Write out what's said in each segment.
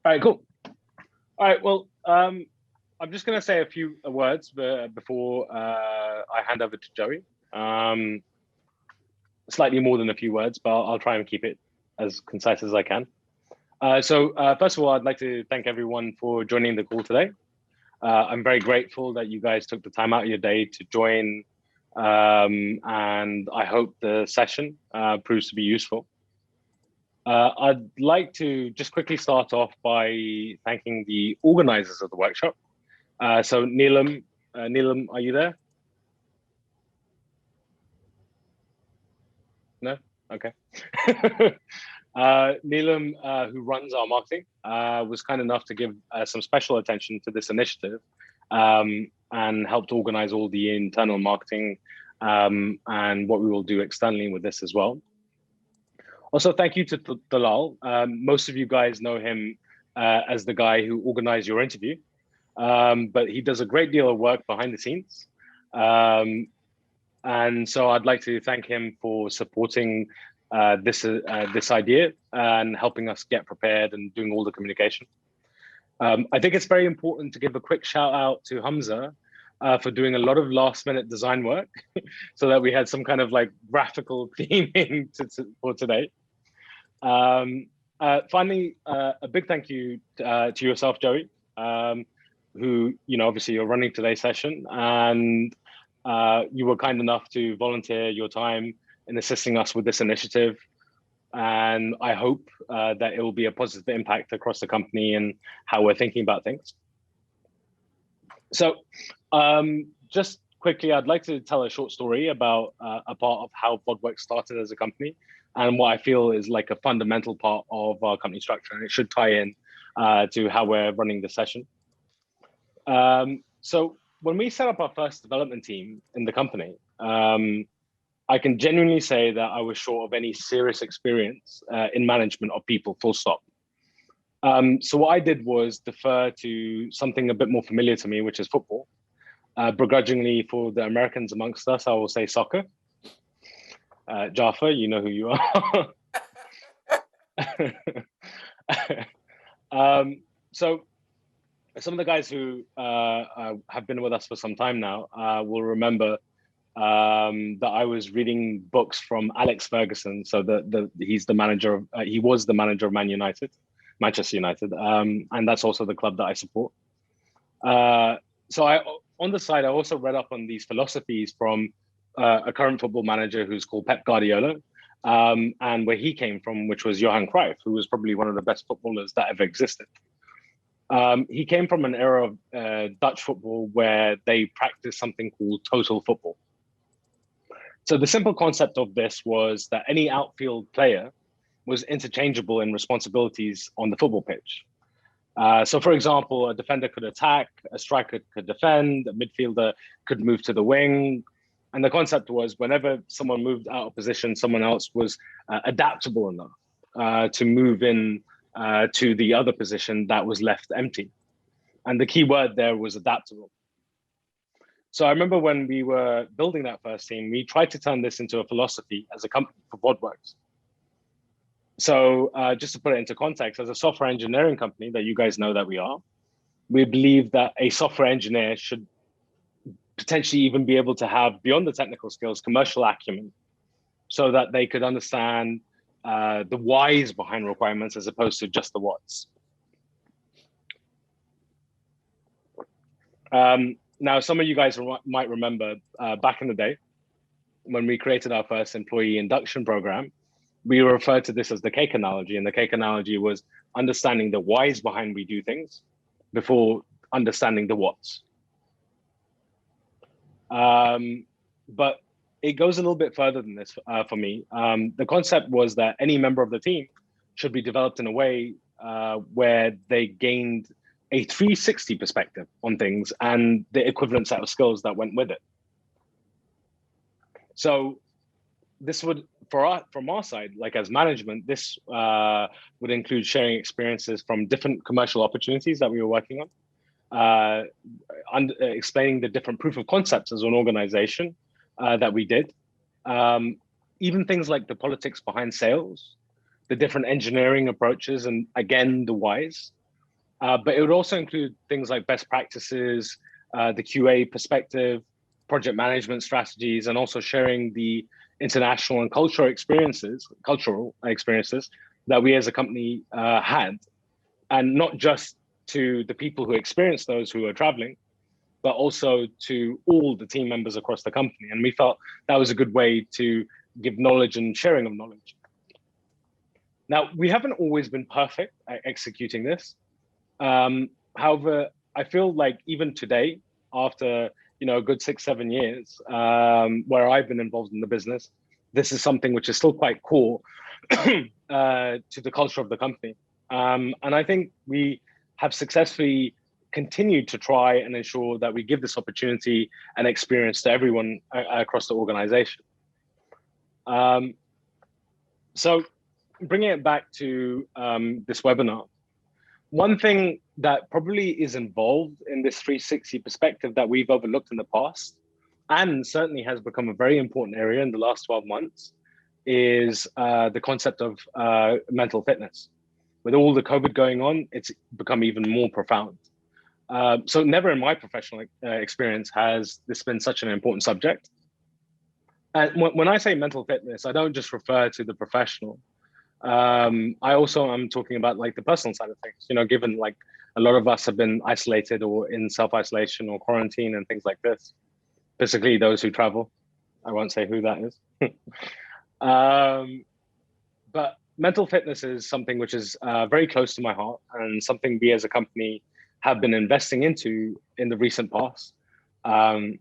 All right, cool. All right, well, I'm just going to say a few words before I hand over to Joey. Slightly more than a few words, but I'll try and keep it as concise as I can. So first of all, I'd like to thank everyone for joining the call today. I'm very grateful that you guys took the time out of your day to join, and I hope the session proves to be useful. I'd like to just quickly start off by thanking the organizers of the workshop. So Neelam, are you there? No? Okay. Neelam, who runs our marketing, was kind enough to give some special attention to this initiative and helped organize all the internal marketing and what we will do externally with this as well. Also, thank you to Dalal. Most of you guys know him as the guy who organized your interview, but he does a great deal of work behind the scenes. And so I'd like to thank him for supporting this idea and helping us get prepared and doing all the communication. I think it's very important to give a quick shout out to Hamza for doing a lot of last minute design work so that we had some kind of like graphical theming for today. Finally, a big thank you to yourself, Joey, who, obviously you're running today's session, and you were kind enough to volunteer your time in assisting us with this initiative. And I hope that it will be a positive impact across the company and how we're thinking about things. So just quickly, I'd like to tell a short story about a part of how Vodworks started as a company and what I feel is like a fundamental part of our company structure. And it should tie in to how we're running the session. So when we set up our first development team in the company, I can genuinely say that I was short of any serious experience in management of people, full stop. So what I did was defer to something a bit more familiar to me, which is football. Begrudgingly for the Americans amongst us, I will say soccer. Jaffa, you know who you are. So some of the guys who have been with us for some time now will remember that I was reading books from Alex Ferguson. So he's the manager of, he was the manager of Manchester United, and that's also the club that I support. So on the side, I also read up on these philosophies from a current football manager who's called Pep Guardiola, and where he came from, which was Johan Cruyff, who was probably one of the best footballers that ever existed. He came from an era of Dutch football where they practiced something called total football. So the simple concept of this was that any outfield player was interchangeable in responsibilities on the football pitch. So for example, a defender could attack, a striker could defend, a midfielder could move to the wing. And the concept was whenever someone moved out of position, someone else was adaptable enough to move in to the other position that was left empty. And the key word there was adaptable. So I remember when we were building that first team, we tried to turn this into a philosophy as a company for Vodworks. So just to put it into context, as a software engineering company that you guys know that we are, we believe that a software engineer should potentially even be able to have, beyond the technical skills, commercial acumen, so that they could understand the whys behind requirements as opposed to just the whats. Now, some of you guys might remember back in the day when we created our first employee induction program, we referred to this as the cake analogy. And the cake analogy was understanding the whys behind we do things before understanding the whats. But it goes a little bit further than this for me. The concept was that any member of the team should be developed in a way where they gained a 360 perspective on things and the equivalent set of skills that went with it. So this would, from our side, like as management, this would include sharing experiences from different commercial opportunities that we were working on, explaining the different proof of concepts as an organization that we did, even things like the politics behind sales, the different engineering approaches, and again, the whys. But it would also include things like best practices, the QA perspective, project management strategies, and also sharing the international and cultural experiences that we as a company had, and not just to the people who experienced those who are traveling, but also to all the team members across the company. And we felt that was a good way to give knowledge and sharing of knowledge. Now, we haven't always been perfect at executing this. However, I feel like even today, after a good 6-7 years where I've been involved in the business, this is something which is still quite core to the culture of the company. And I think we have successfully continued to try and ensure that we give this opportunity and experience to everyone across the organization. So bringing it back to this webinar, one thing that probably is involved in this 360 perspective that we've overlooked in the past, and certainly has become a very important area in the last 12 months, is the concept of mental fitness. With all the COVID going on, it's become even more profound. So never in my professional experience has this been such an important subject. And when I say mental fitness, I don't just refer to the professional. I also am talking about like the personal side of things, given like a lot of us have been isolated or in self-isolation or quarantine and things like this, particularly those who travel. I won't say who that is. But mental fitness is something which is very close to my heart and something we as a company have been investing into in the recent past. And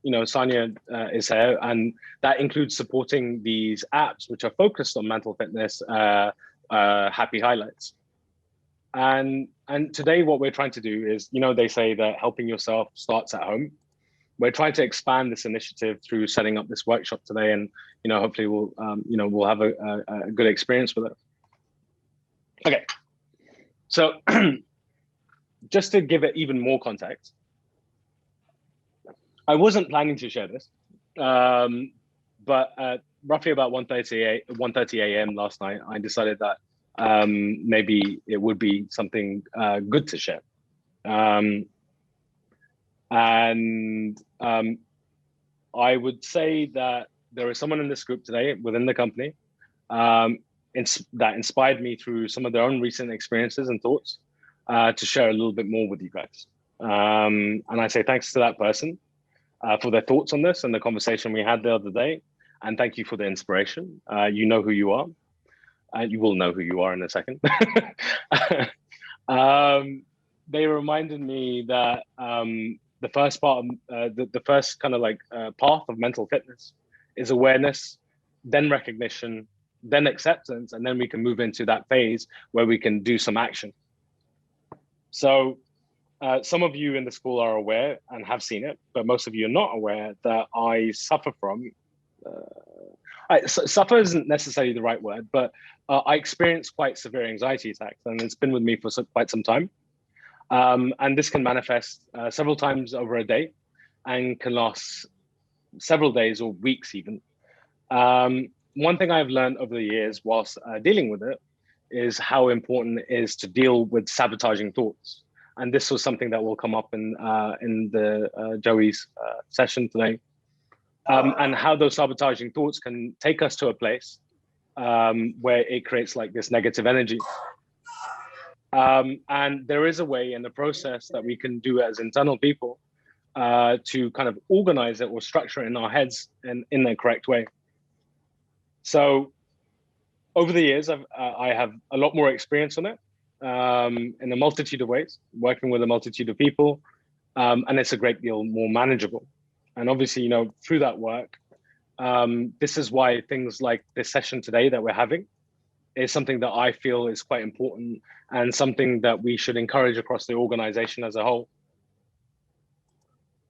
Sanya is here, and that includes supporting these apps which are focused on mental fitness, Happy Highlights. And today what we're trying to do is, they say that helping yourself starts at home. We're trying to expand this initiative through setting up this workshop today, and hopefully we'll have a good experience with it. Okay, so just to give it even more context, I wasn't planning to share this, but at roughly about 1:30 a.m. last night, I decided that maybe it would be something good to share. And I would say that there is someone in this group today within the company that inspired me through some of their own recent experiences and thoughts to share a little bit more with you guys. And I say thanks to that person for their thoughts on this and the conversation we had the other day. And thank you for the inspiration. You know who you are. You will know who you are in a second. They reminded me that the first part of the first kind of like path of mental fitness is awareness, then recognition, then acceptance, and then we can move into that phase where we can do some action. So some of you in the school are aware and have seen it, but most of you are not aware that I suffer from, suffer isn't necessarily the right word, but I experience quite severe anxiety attacks, and it's been with me for quite some time. And this can manifest several times over a day and can last several days or weeks even. One thing I've learned over the years whilst dealing with it is how important it is to deal with sabotaging thoughts. And this was something that will come up in the Joey's session today, and how those sabotaging thoughts can take us to a place where it creates like this negative energy. And there is a way in the process that we can do as internal people to kind of organize it or structure it in our heads in the correct way. So over the years, I have a lot more experience on it in a multitude of ways, working with a multitude of people, and it's a great deal more manageable. And obviously, through that work, this is why things like this session today that we're having is something that I feel is quite important and something that we should encourage across the organization as a whole.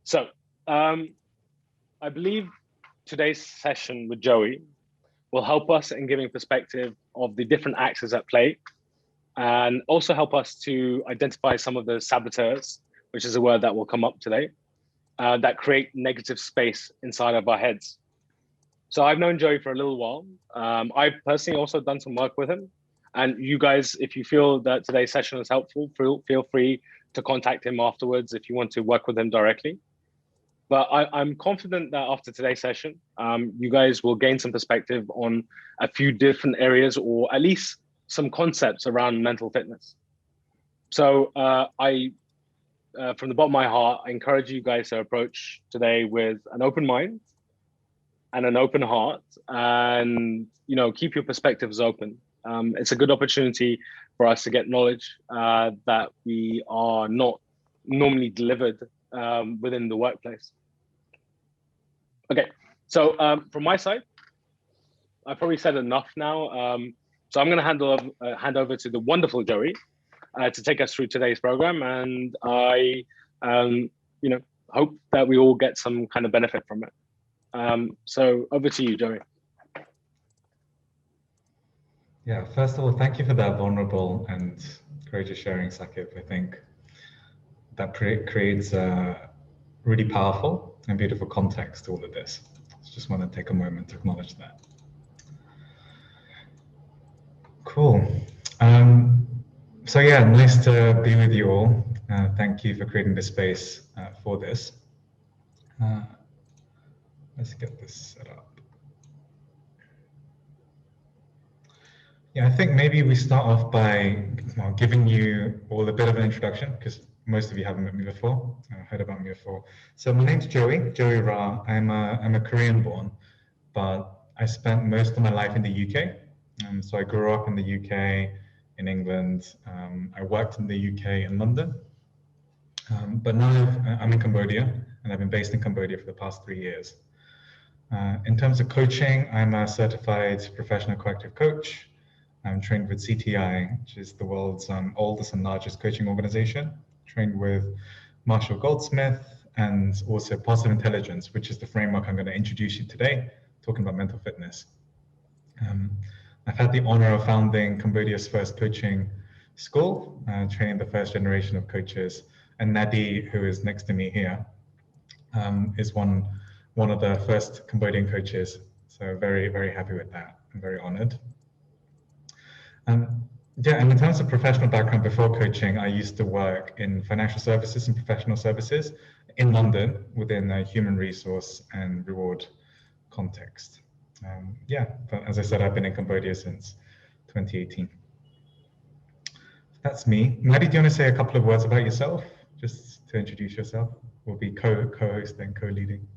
So I believe today's session with Joey will help us in giving perspective of the different axes at play, and also help us to identify some of the saboteurs, which is a word that will come up today, that create negative space inside of our heads. So I've known Joey for a little while. I've personally also done some work with him, And you guys, if you feel that today's session is helpful, feel free to contact him afterwards if you want to work with him directly. But I'm confident that after today's session, you guys will gain some perspective on a few different areas, or at least some concepts around mental fitness. So from the bottom of my heart, I encourage you guys to approach today with an open mind and an open heart, and keep your perspectives open. It's a good opportunity for us to get knowledge that we are not normally delivered within the workplace. Okay, so from my side, I probably said enough now. So I'm going to hand over to the wonderful Joey to take us through today's program, and I, hope that we all get some kind of benefit from it. So over to you, Joey. Yeah, first of all, thank you for that vulnerable and courageous sharing, Sakib. I think that creates a really powerful and beautiful context to all of this. So just want to take a moment to acknowledge that. Cool. So yeah, nice to be with you all. Thank you for creating this space for this. Let's get this set up. Yeah, I think maybe we start off by giving you all a bit of an introduction, because most of you haven't met me before, heard about me before. So my name's Joey Ra. I'm a Korean born, but I spent most of my life in the UK. So I grew up in the UK, in England. I worked in the UK in London, but now I'm in Cambodia, and I've been based in Cambodia for the past 3 years. In terms of coaching, I'm a certified professional corrective coach. I'm trained with CTI, which is the world's oldest and largest coaching organization. Trained with Marshall Goldsmith, and also Positive Intelligence, which is the framework I'm going to introduce you today, talking about mental fitness. I've had the honor of founding Cambodia's first coaching school, training the first generation of coaches. And Nadi, who is next to me here, is one of the first Cambodian coaches. So very, very happy with that. I'm very honored. Yeah, and in terms of professional background before coaching, I used to work in financial services and professional services in London within a human resource and reward context. Yeah, but as I said, I've been in Cambodia since 2018. That's me. Maddie, do you want to say a couple of words about yourself, just to introduce yourself? We'll be co-host and co-leading.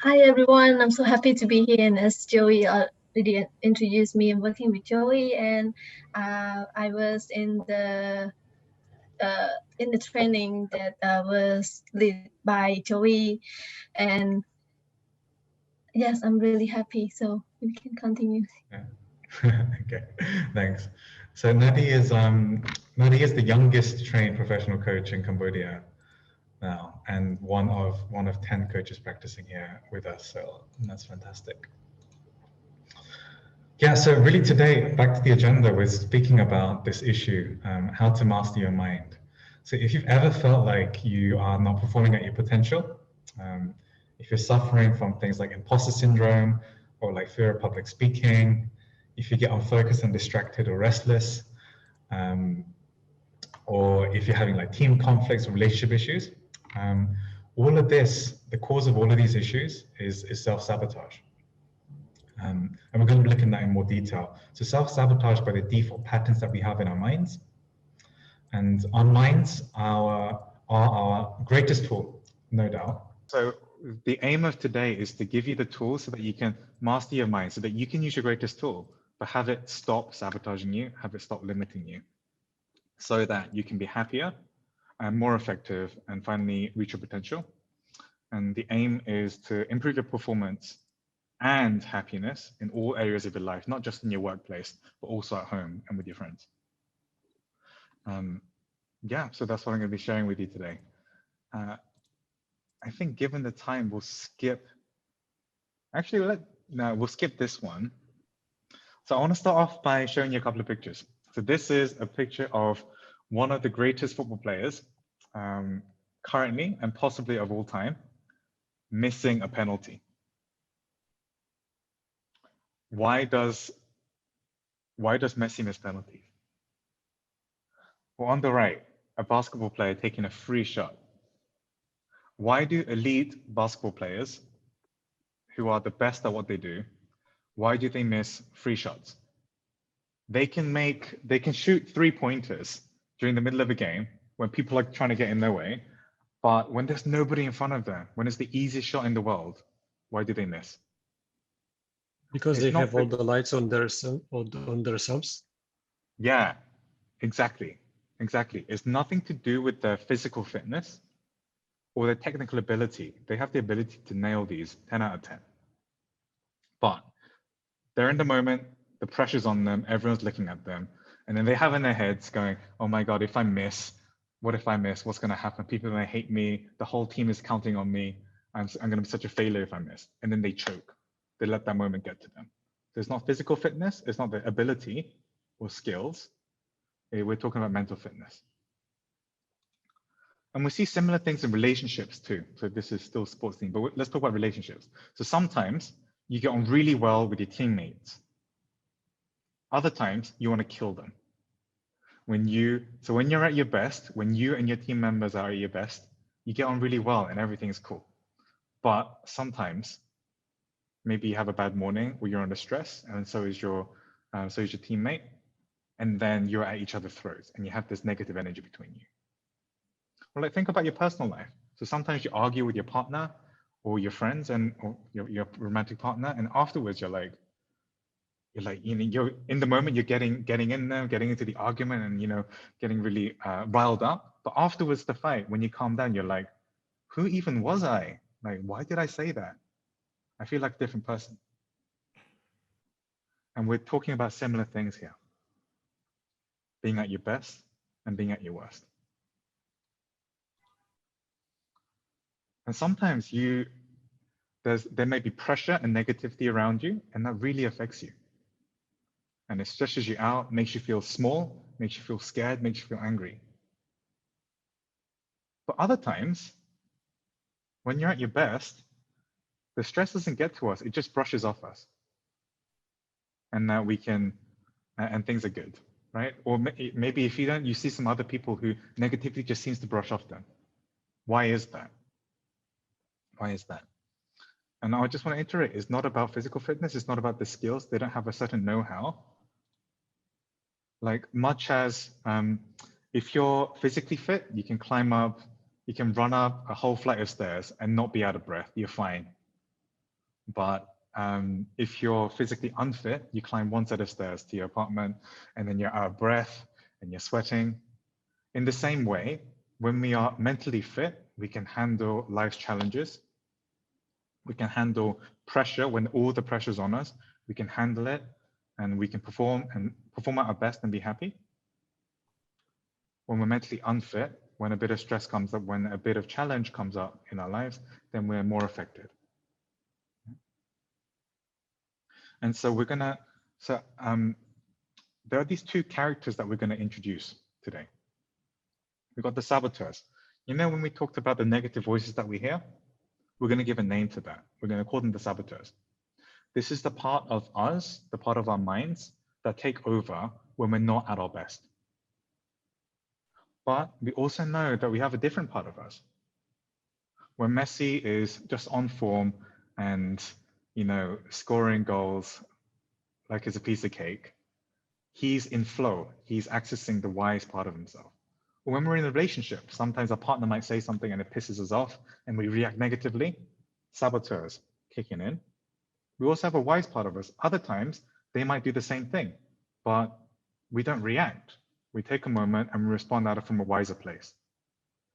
Hi everyone, I'm so happy to be here, and as Joey already introduced me, I'm working with Joey, and I was in the training that was led by Joey, and yes, I'm really happy, so we can continue. Yeah. Okay, thanks. So Nadi is the youngest trained professional coach in Cambodia now, and one of 10 coaches practicing here with us, so that's fantastic. Yeah, so really today, back to the agenda, we're speaking about this issue, how to master your mind. So if you've ever felt like you are not performing at your potential, if you're suffering from things like imposter syndrome or like fear of public speaking, if you get unfocused and distracted or restless, or if you're having like team conflicts or relationship issues, all of this, the cause of all of these issues is self-sabotage. And we're going to be looking at that in more detail. So self-sabotage by the default patterns that we have in our minds. And our minds are our greatest tool, no doubt. So the aim of today is to give you the tools so that you can master your mind, so that you can use your greatest tool, but have it stop sabotaging you, have it stop limiting you, so that you can be happier and more effective and finally reach your potential. And the aim is to improve your performance and happiness in all areas of your life, not just in your workplace, but also at home and with your friends. Yeah, so that's what I'm going to be sharing with you today. I think given the time, we'll skip, we'll skip this one. So I want to start off by showing you a couple of pictures. So this is a picture of one of the greatest football players currently and possibly of all time missing a penalty. why does Messi miss penalties? Well, on the right, a basketball player taking a free shot. Why do elite basketball players, who are the best at what they do, why do they miss free shots? They can shoot 3-pointers during the middle of a game when people are trying to get in their way, but when there's nobody in front of them, when it's the easiest shot in the world, why do they miss? Because It's they not have all the lights on themselves. Yeah, exactly. Exactly. It's nothing to do with their physical fitness or their technical ability. They have the ability to nail these 10 out of 10. But they're in the moment, the pressure's on them, everyone's looking at them, and then they have in their heads going, oh my God, if I miss, what if I miss? What's going to happen? People are going to hate me. The whole team is counting on me. I'm going to be such a failure if I miss. And then they choke. They let that moment get to them. So it's not physical fitness. It's not the ability or skills. We're talking about mental fitness. And we see similar things in relationships too. So this is still sports team, but let's talk about relationships. So sometimes you get on really well with your teammates. Other times you want to kill them. When you're at your best, when you and your team members are at your best, you get on really well and everything's cool. But sometimes maybe you have a bad morning or you're under stress, and so is your teammate, and then you're at each other's throats and you have this negative energy between you. Well, like, think about your personal life. So sometimes you argue with your partner or your friends or your romantic partner, and afterwards you're in the moment, you're getting in there, getting into the argument, and getting really riled up. But afterwards, the fight, when you calm down, you're like, who even was I? Like, why did I say that? I feel like a different person. And we're talking about similar things here. Being at your best and being at your worst. And sometimes there may be pressure and negativity around you, and that really affects you. And it stresses you out, makes you feel small, makes you feel scared, makes you feel angry. But other times, when you're at your best, the stress doesn't get to us, it just brushes off us. And now and things are good, right? Or maybe if you see some other people who negativity just seems to brush off them. Why is that? Why is that? And I just want to iterate, it's not about physical fitness, it's not about the skills, they don't have a certain know-how. Like much as if you're physically fit, you can climb up, you can run up a whole flight of stairs and not be out of breath, you're fine. But if you're physically unfit, you climb one set of stairs to your apartment and then you're out of breath and you're sweating. In the same way, when we are mentally fit, we can handle life's challenges. We can handle pressure when all the pressure's on us. We can handle it and we can perform at our best and be happy. When we're mentally unfit, when a bit of stress comes up, when a bit of challenge comes up in our lives, then we're more affected. And so there are these two characters that we're going to introduce today. We've got the saboteurs. When we talked about the negative voices that we hear, we're going to give a name to that. We're going to call them the saboteurs. This is the part of us, the part of our minds that take over when we're not at our best. But we also know that we have a different part of us. When Messi is just on form and, scoring goals like it's a piece of cake, he's in flow. He's accessing the wise part of himself. Or when we're in a relationship, sometimes our partner might say something and it pisses us off and we react negatively. Saboteurs kicking in. We also have a wise part of us. Other times, they might do the same thing, but we don't react. We take a moment and we respond out from a wiser place.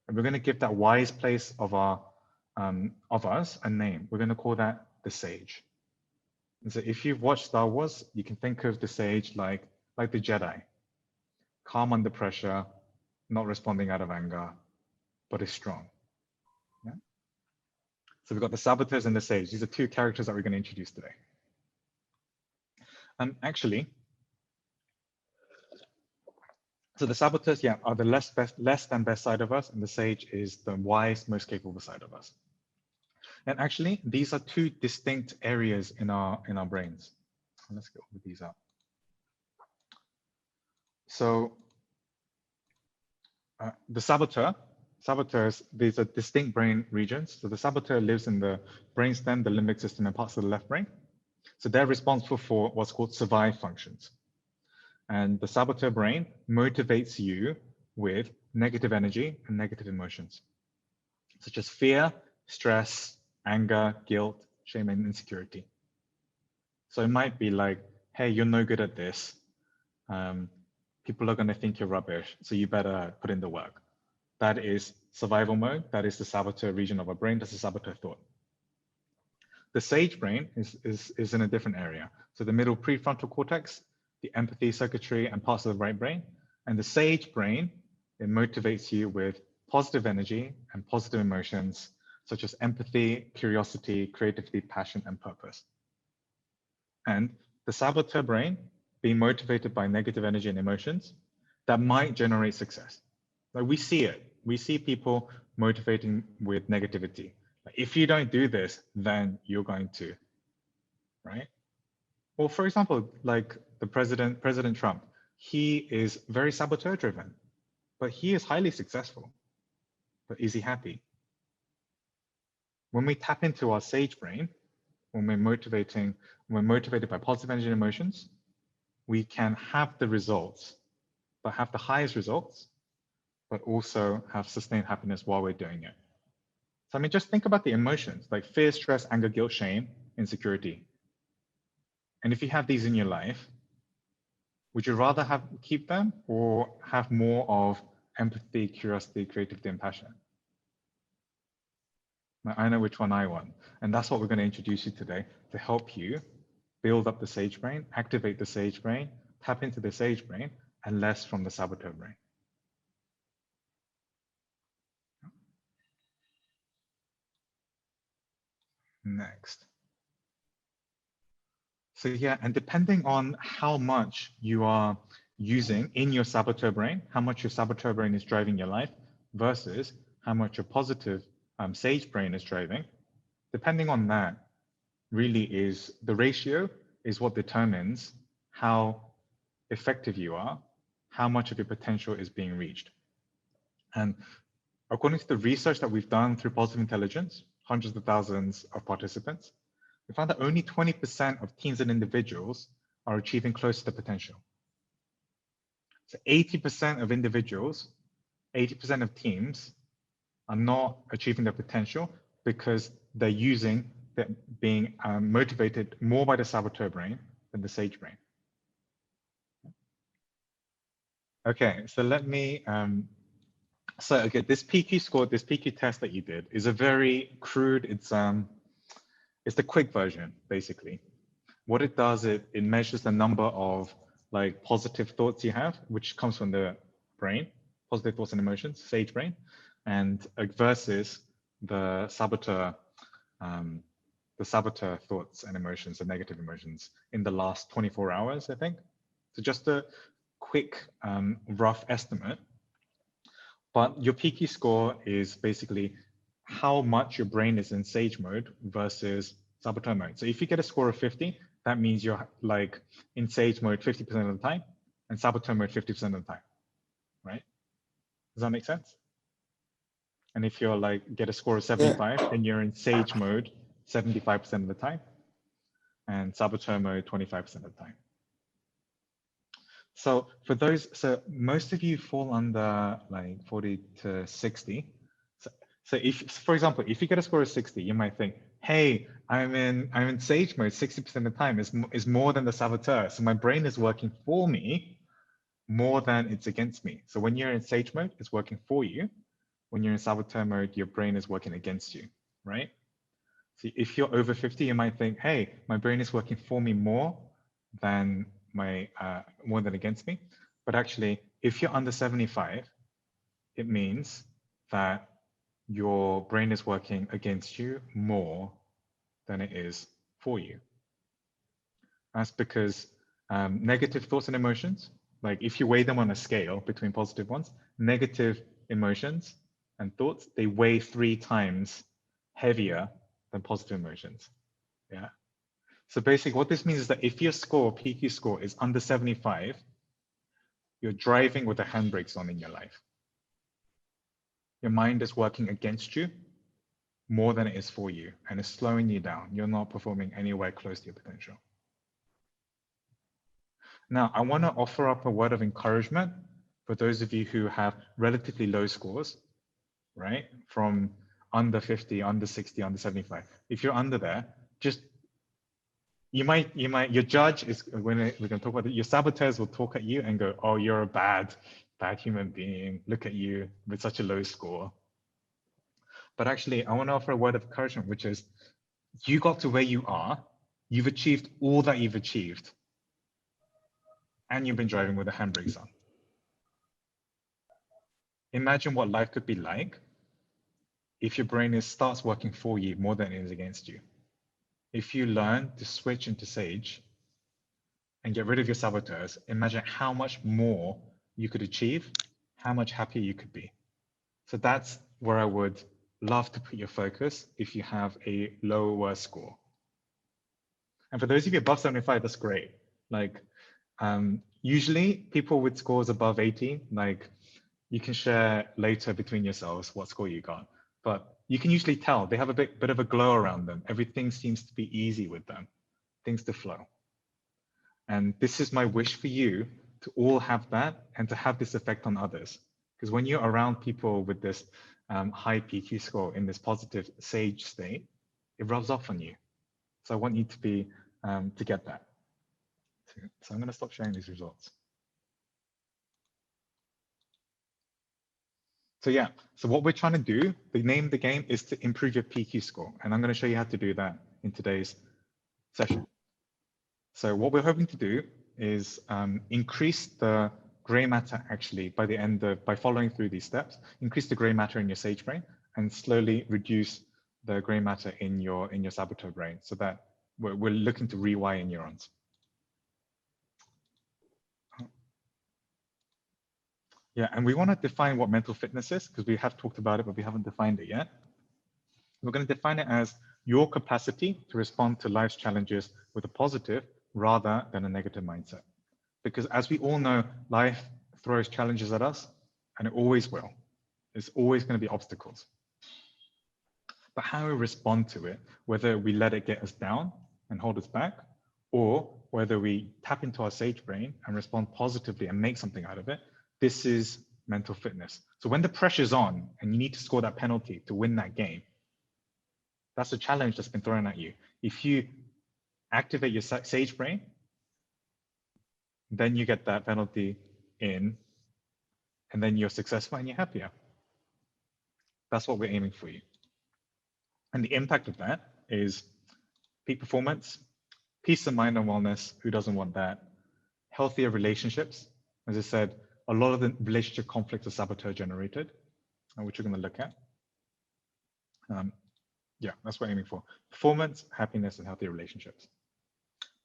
And we're going to give that wise place of us a name. We're going to call that the sage. And so if you've watched Star Wars, you can think of the sage like the Jedi. Calm under pressure, not responding out of anger, but is strong. Yeah? So we've got the saboteurs and the sage. These are two characters that we're going to introduce today. So the saboteurs, are the less than best side of us, and the sage is the wise, most capable side of us. And actually, these are two distinct areas in our brains. let's get all of these up. So the saboteurs, these are distinct brain regions. So the saboteur lives in the brainstem, the limbic system, and parts of the left brain. So they're responsible for what's called survive functions. And the saboteur brain motivates you with negative energy and negative emotions, such as fear, stress, anger, guilt, shame, and insecurity. So it might be like, hey, you're no good at this. People are going to think you're rubbish, so you better put in the work. That is survival mode. That is the saboteur region of our brain. That's the saboteur thought. The sage brain is in a different area. So the middle prefrontal cortex, the empathy circuitry, and parts of the right brain. And the sage brain, it motivates you with positive energy and positive emotions, such as empathy, curiosity, creativity, passion, and purpose. And the saboteur brain, being motivated by negative energy and emotions, that might generate success. Like we see it. We see people motivating with negativity. Like if you don't do this, then you're going to, right? Well, for example, like the President Trump, he is very saboteur driven, but he is highly successful. But is he happy? When we tap into our sage brain, when we're motivated by positive energy and emotions, we can have the results, but have the highest results, but also have sustained happiness while we're doing it. So, I mean, just think about the emotions like fear, stress, anger, guilt, shame, insecurity. And if you have these in your life, would you rather keep them or have more of empathy, curiosity, creativity, and passion? I know which one I want. And that's what we're going to introduce you today to help you build up the sage brain, activate the sage brain, tap into the sage brain, and less from the saboteur brain. Next. So yeah, and depending on how much you are using in your saboteur brain, how much your saboteur brain is driving your life versus how much your positive sage brain is driving, depending on that, really is the ratio is what determines how effective you are, how much of your potential is being reached. And according to the research that we've done through Positive Intelligence, hundreds of thousands of participants, we found that only 20% of teams and individuals are achieving close to the potential. So 80% of individuals, 80% of teams are not achieving their potential because they're being motivated more by the saboteur brain than the sage brain. Okay, so let me, okay, this PQ score, this PQ test that you did is a very crude, it's the quick version, basically. What it does, it measures the number of like positive thoughts you have, which comes from the brain, positive thoughts and emotions, sage brain, and versus the saboteur thoughts and emotions, the negative emotions in the last 24 hours, I think. So just a quick rough estimate. But your PQ score is basically how much your brain is in sage mode versus saboteur mode. So if you get a score of 50, that means you're like in sage mode 50% of the time and saboteur mode 50% of the time, right? Does that make sense? And if you're like get a score of 75, then you're in sage mode 75% of the time and saboteur mode 25% of the time. So for those, so most of you fall under like 40 to 60. So if, for example, if you get a score of 60, you might think, hey, I'm in sage mode 60% of the time is more than the saboteur. So my brain is working for me more than it's against me. So when you're in sage mode, it's working for you. When you're in saboteur mode, your brain is working against you, right? So if you're over 50, you might think, hey, my brain is working for me more than against me. But actually, if you're under 75, it means that your brain is working against you more than it is for you. That's because negative thoughts and emotions, like if you weigh them on a scale between positive ones, negative emotions and thoughts, they weigh 3 times heavier than positive emotions. Yeah. So basically what this means is that if your score, PQ score, is under 75, you're driving with the handbrakes on in your life. Your mind is working against you more than it is for you, and it's slowing you down. You're not performing anywhere close to your potential. Now, I want to offer up a word of encouragement for those of you who have relatively low scores, right? From under 50, under 60, under 75. If you're under there, just your judge is, when we're going to talk about it, your saboteurs will talk at you and go, oh, you're a bad human being. Look at you with such a low score. But actually, I want to offer a word of encouragement, which is you got to where you are. You've achieved all that you've achieved. And you've been driving with the handbrakes on. Imagine what life could be like if your brain starts working for you more than it is against you. If you learn to switch into Sage and get rid of your saboteurs, imagine how much more you could achieve, how much happier you could be. So that's where I would love to put your focus if you have a lower score. And for those of you above 75, that's great. Like, usually people with scores above 80, like you can share later between yourselves what score you got, but you can usually tell they have a bit of a glow around them. Everything seems to be easy with them, things to flow. And this is my wish for you to all have that and to have this effect on others. Because when you're around people with this high PQ score in this positive Sage state, it rubs off on you. So I want you to be to get that. So I'm going to stop sharing these results. So yeah, so what we're trying to do, the name of the game is to improve your PQ score. And I'm going to show you how to do that in today's session. So what we're hoping to do is increase the gray matter actually by following through these steps, increase the gray matter in your Sage brain and slowly reduce the gray matter in your saboteur brain so that we're looking to rewire neurons. Yeah, and we want to define what mental fitness is because we have talked about it, but we haven't defined it yet. We're going to define it as your capacity to respond to life's challenges with a positive rather than a negative mindset. Because as we all know, life throws challenges at us and it always will. There's always going to be obstacles. But how we respond to it, whether we let it get us down and hold us back, or whether we tap into our Sage brain and respond positively and make something out of it, this is mental fitness. So when the pressure's on and you need to score that penalty to win that game, that's a challenge that's been thrown at you. If you activate your Sage brain, then you get that penalty in, and then you're successful and you're happier. That's what we're aiming for you. And the impact of that is peak performance, peace of mind and wellness. Who doesn't want that? Healthier relationships. As I said, a lot of the relationship conflicts are saboteur generated, which we're going to look at. Yeah, that's what we're aiming for. Performance, happiness, and healthy relationships,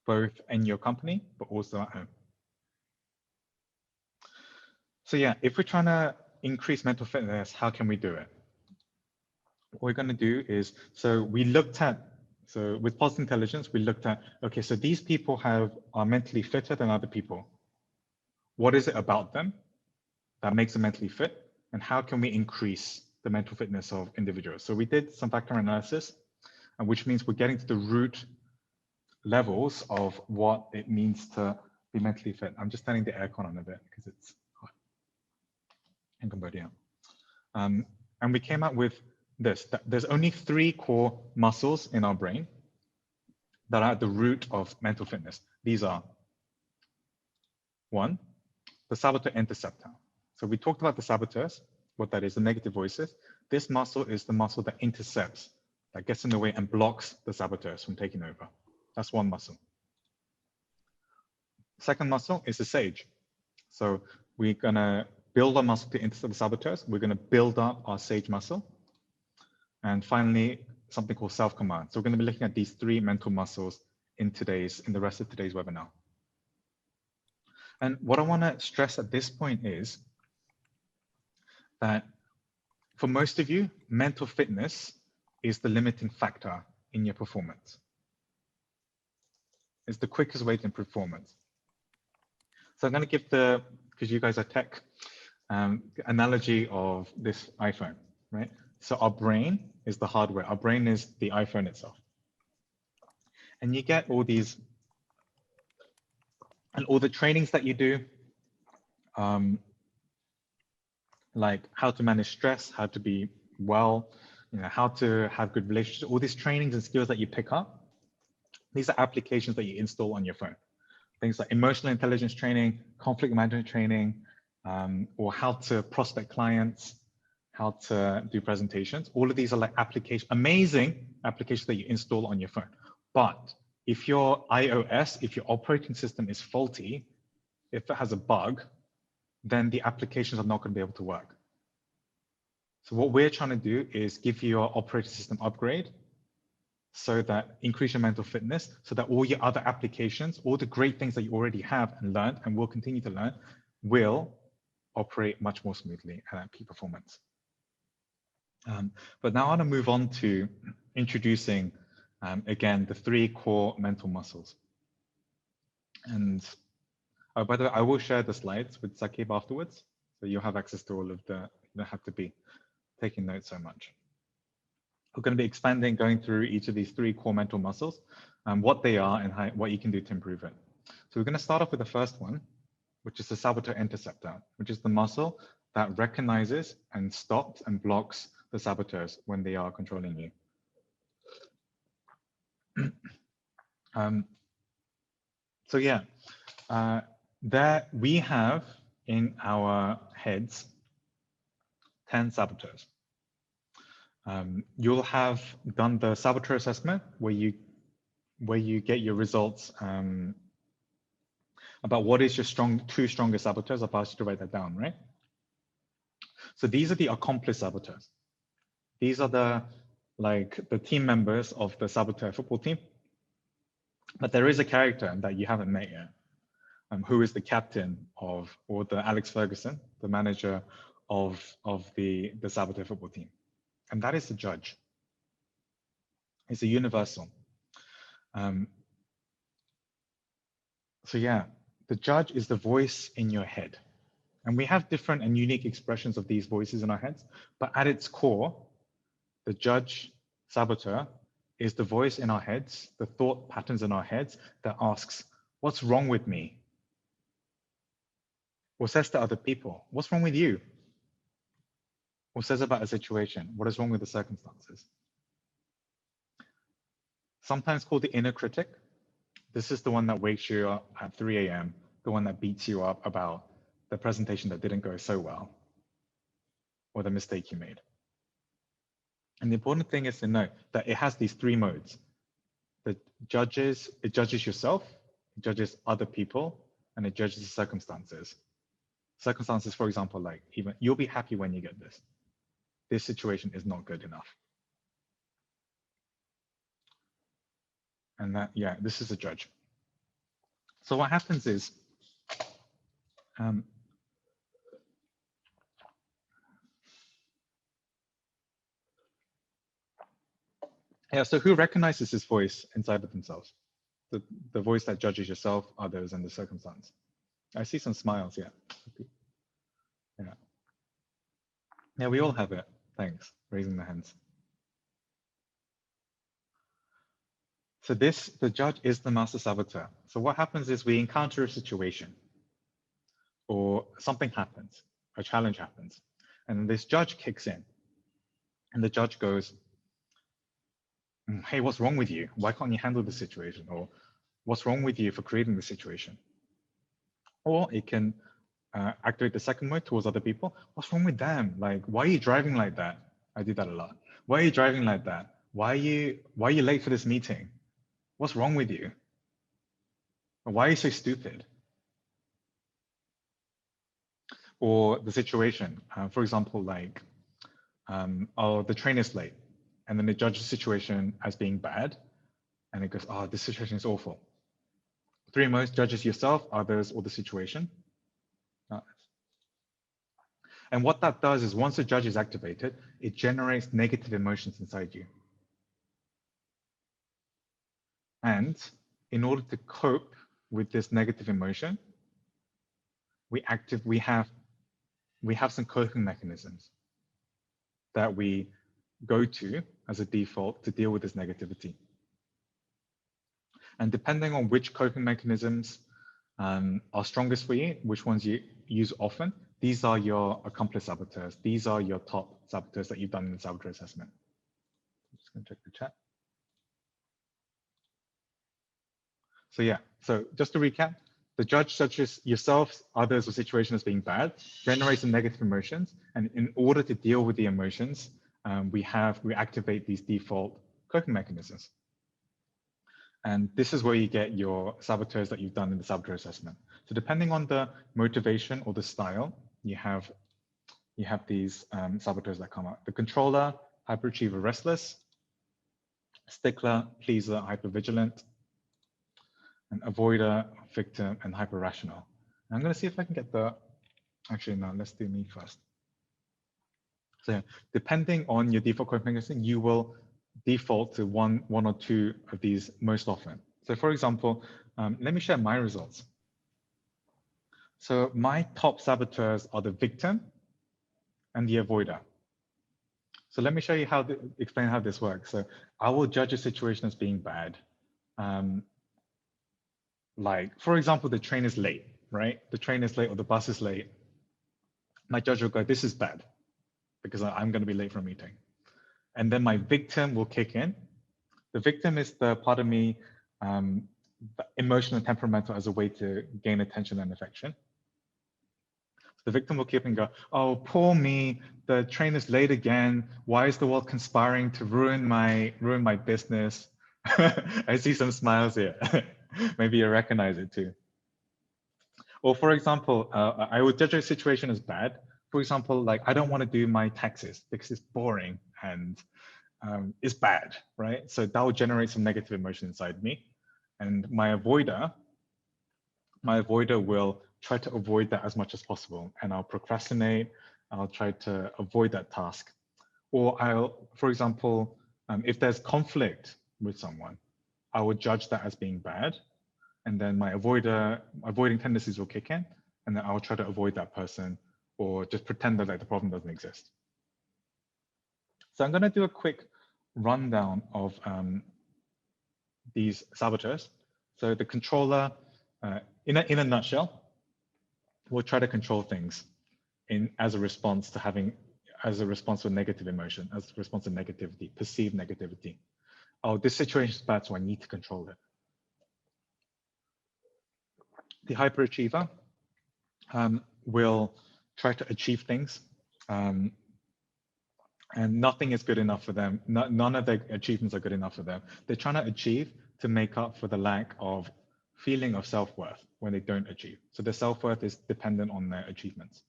both in your company, but also at home. So yeah, if we're trying to increase mental fitness, how can we do it? What we're going to do is, so with positive intelligence, we looked at, okay, so these people are mentally fitter than other people. What is it about them that makes them mentally fit? And how can we increase the mental fitness of individuals? So we did some factor analysis, which means we're getting to the root levels of what it means to be mentally fit. I'm just turning the aircon on a bit because it's hot in Cambodia. And we came up with this, that there's only 3 core muscles in our brain that are at the root of mental fitness. These are 1, the saboteur interceptor. So we talked about the saboteurs, what that is, the negative voices. This muscle is the muscle that intercepts, that gets in the way and blocks the saboteurs from taking over. That's 1 muscle. Second muscle is the Sage. So we're gonna build our muscle to intercept the saboteurs. We're gonna build up our Sage muscle. And finally, something called self-command. So we're gonna be looking at these 3 mental muscles in the rest of today's webinar. And what I wanna stress at this point is that for most of you, mental fitness is the limiting factor in your performance. It's the quickest way to improve performance. So I'm going to give the, because you guys are tech, analogy of this iPhone, right? So our brain is the hardware. Our brain is the iPhone itself. And you get all these, and all the trainings that you do, like how to manage stress, how to be well, you know, how to have good relationships, all these trainings and skills that you pick up, these are applications that you install on your phone. Things like emotional intelligence training, conflict management training, or how to prospect clients, how to do presentations. All of these are like amazing applications that you install on your phone. But if your iOS, if your operating system is faulty, if it has a bug, then the applications are not going to be able to work. So what we're trying to do is give you your operating system upgrade, so that increase your mental fitness, so that all your other applications, all the great things that you already have and learned and will continue to learn, will operate much more smoothly and at peak performance. But now I want to move on to introducing, again, the 3 core mental muscles. And by the way, I will share the slides with Sakib afterwards, so you'll have access to all of the, you don't have to be taking notes so much. We're going to be expanding, going through each of these 3 core mental muscles, what they are and what you can do to improve it. So we're going to start off with the first one, which is the saboteur interceptor, which is the muscle that recognizes and stops and blocks the saboteurs when they are controlling you. So yeah, there we have in our heads 10 saboteurs. You'll have done the saboteur assessment where you get your results about what is your 2 strongest saboteurs. I'll ask you to write that down, right? So these are the accomplice saboteurs. These are the team members of the saboteur football team. But there is a character that you haven't met yet, who is the captain of, or the Alex Ferguson, the manager of the saboteur football team. And that is the judge. It's a universal. So yeah, the judge is the voice in your head. And we have different and unique expressions of these voices in our heads, but at its core, the judge saboteur is the voice in our heads, the thought patterns in our heads that asks, what's wrong with me? Or says to other people, what's wrong with you? Or says about a situation, what is wrong with the circumstances? Sometimes called the inner critic. This is the one that wakes you up at 3 a.m., the one that beats you up about the presentation that didn't go so well, or the mistake you made. And the important thing is to know that it has these 3 modes. It judges yourself, it judges other people, and it judges the circumstances. Circumstances, for example, like even you'll be happy when you get this. This situation is not good enough. And that, yeah, this is a judge. So what happens is, yeah, so who recognizes this voice inside of themselves? The voice that judges yourself, others, and the circumstance. I see some smiles, yeah. Yeah. Yeah, we all have it. Thanks, raising the hands. So the judge is the master saboteur. So what happens is we encounter a situation or something happens, a challenge happens, and this judge kicks in and the judge goes, hey, what's wrong with you? Why can't you handle the situation? Or what's wrong with you for creating the situation? Or it can activate the second mode towards other people. What's wrong with them? Like, why are you driving like that? I do that a lot. Why are you driving like that? Why are you late for this meeting? What's wrong with you? Why are you so stupid? Or the situation, for example, like, oh, the train is late. And then they judge the situation as being bad. And it goes, oh, this situation is awful. 3 modes: judges yourself, others, or the situation. And what that does is once the judge is activated, it generates negative emotions inside you. And in order to cope with this negative emotion, we have some coping mechanisms that we go to as a default to deal with this negativity. And depending on which coping mechanisms are strongest for you, which ones you use often, these are your accomplice saboteurs. These are your top saboteurs that you've done in the saboteur assessment. I'm just going to check the chat. So yeah, so just to recap, the judge judges yourself, others, or situation as being bad, generates some negative emotions, and in order to deal with the emotions, we activate these default coping mechanisms. And this is where you get your saboteurs that you've done in the saboteur assessment. So depending on the motivation or the style, you have these saboteurs that come up. The controller, hyperachiever, restless; stickler, pleaser, hypervigilant; and avoider, victim, and hyperrational. I'm going to see if I can get the, actually, no, let's do me first. So depending on your default coping mechanism, you will default to one or two of these most often. So for example, let me share my results. So my top saboteurs are the victim and the avoider. So let me show you explain how this works. So I will judge a situation as being bad. Like, for example, the train is late, right? The train is late or the bus is late. My judge will go, this is bad because I'm going to be late for a meeting. And then my victim will kick in. The victim is the part of me, emotional and temperamental, as a way to gain attention and affection. The victim will keep and go, oh, poor me, the train is late again. Why is the world conspiring to ruin my business? I see some smiles here. Maybe you recognize it too. Or for example, I would judge a situation as bad. For example, like, I don't want to do my taxes because it's boring and it's bad, right? So that will generate some negative emotion inside me. And my avoider will try to avoid that as much as possible. And I'll procrastinate. I'll try to avoid that task. Or I'll, for example, if there's conflict with someone, I would judge that as being bad. And then my avoiding tendencies will kick in. And then I'll try to avoid that person or just pretend that like, the problem doesn't exist. So I'm going to do a quick rundown of these saboteurs. So the controller, in a nutshell, will try to control things as a response to a negative emotion, as a response to negativity, perceived negativity. Oh, this situation is bad, so I need to control it. The hyperachiever will try to achieve things, and nothing is good enough for them. None of their achievements are good enough for them. They're trying to achieve to make up for the lack of feeling of self-worth when they don't achieve. So their self-worth is dependent on their achievements.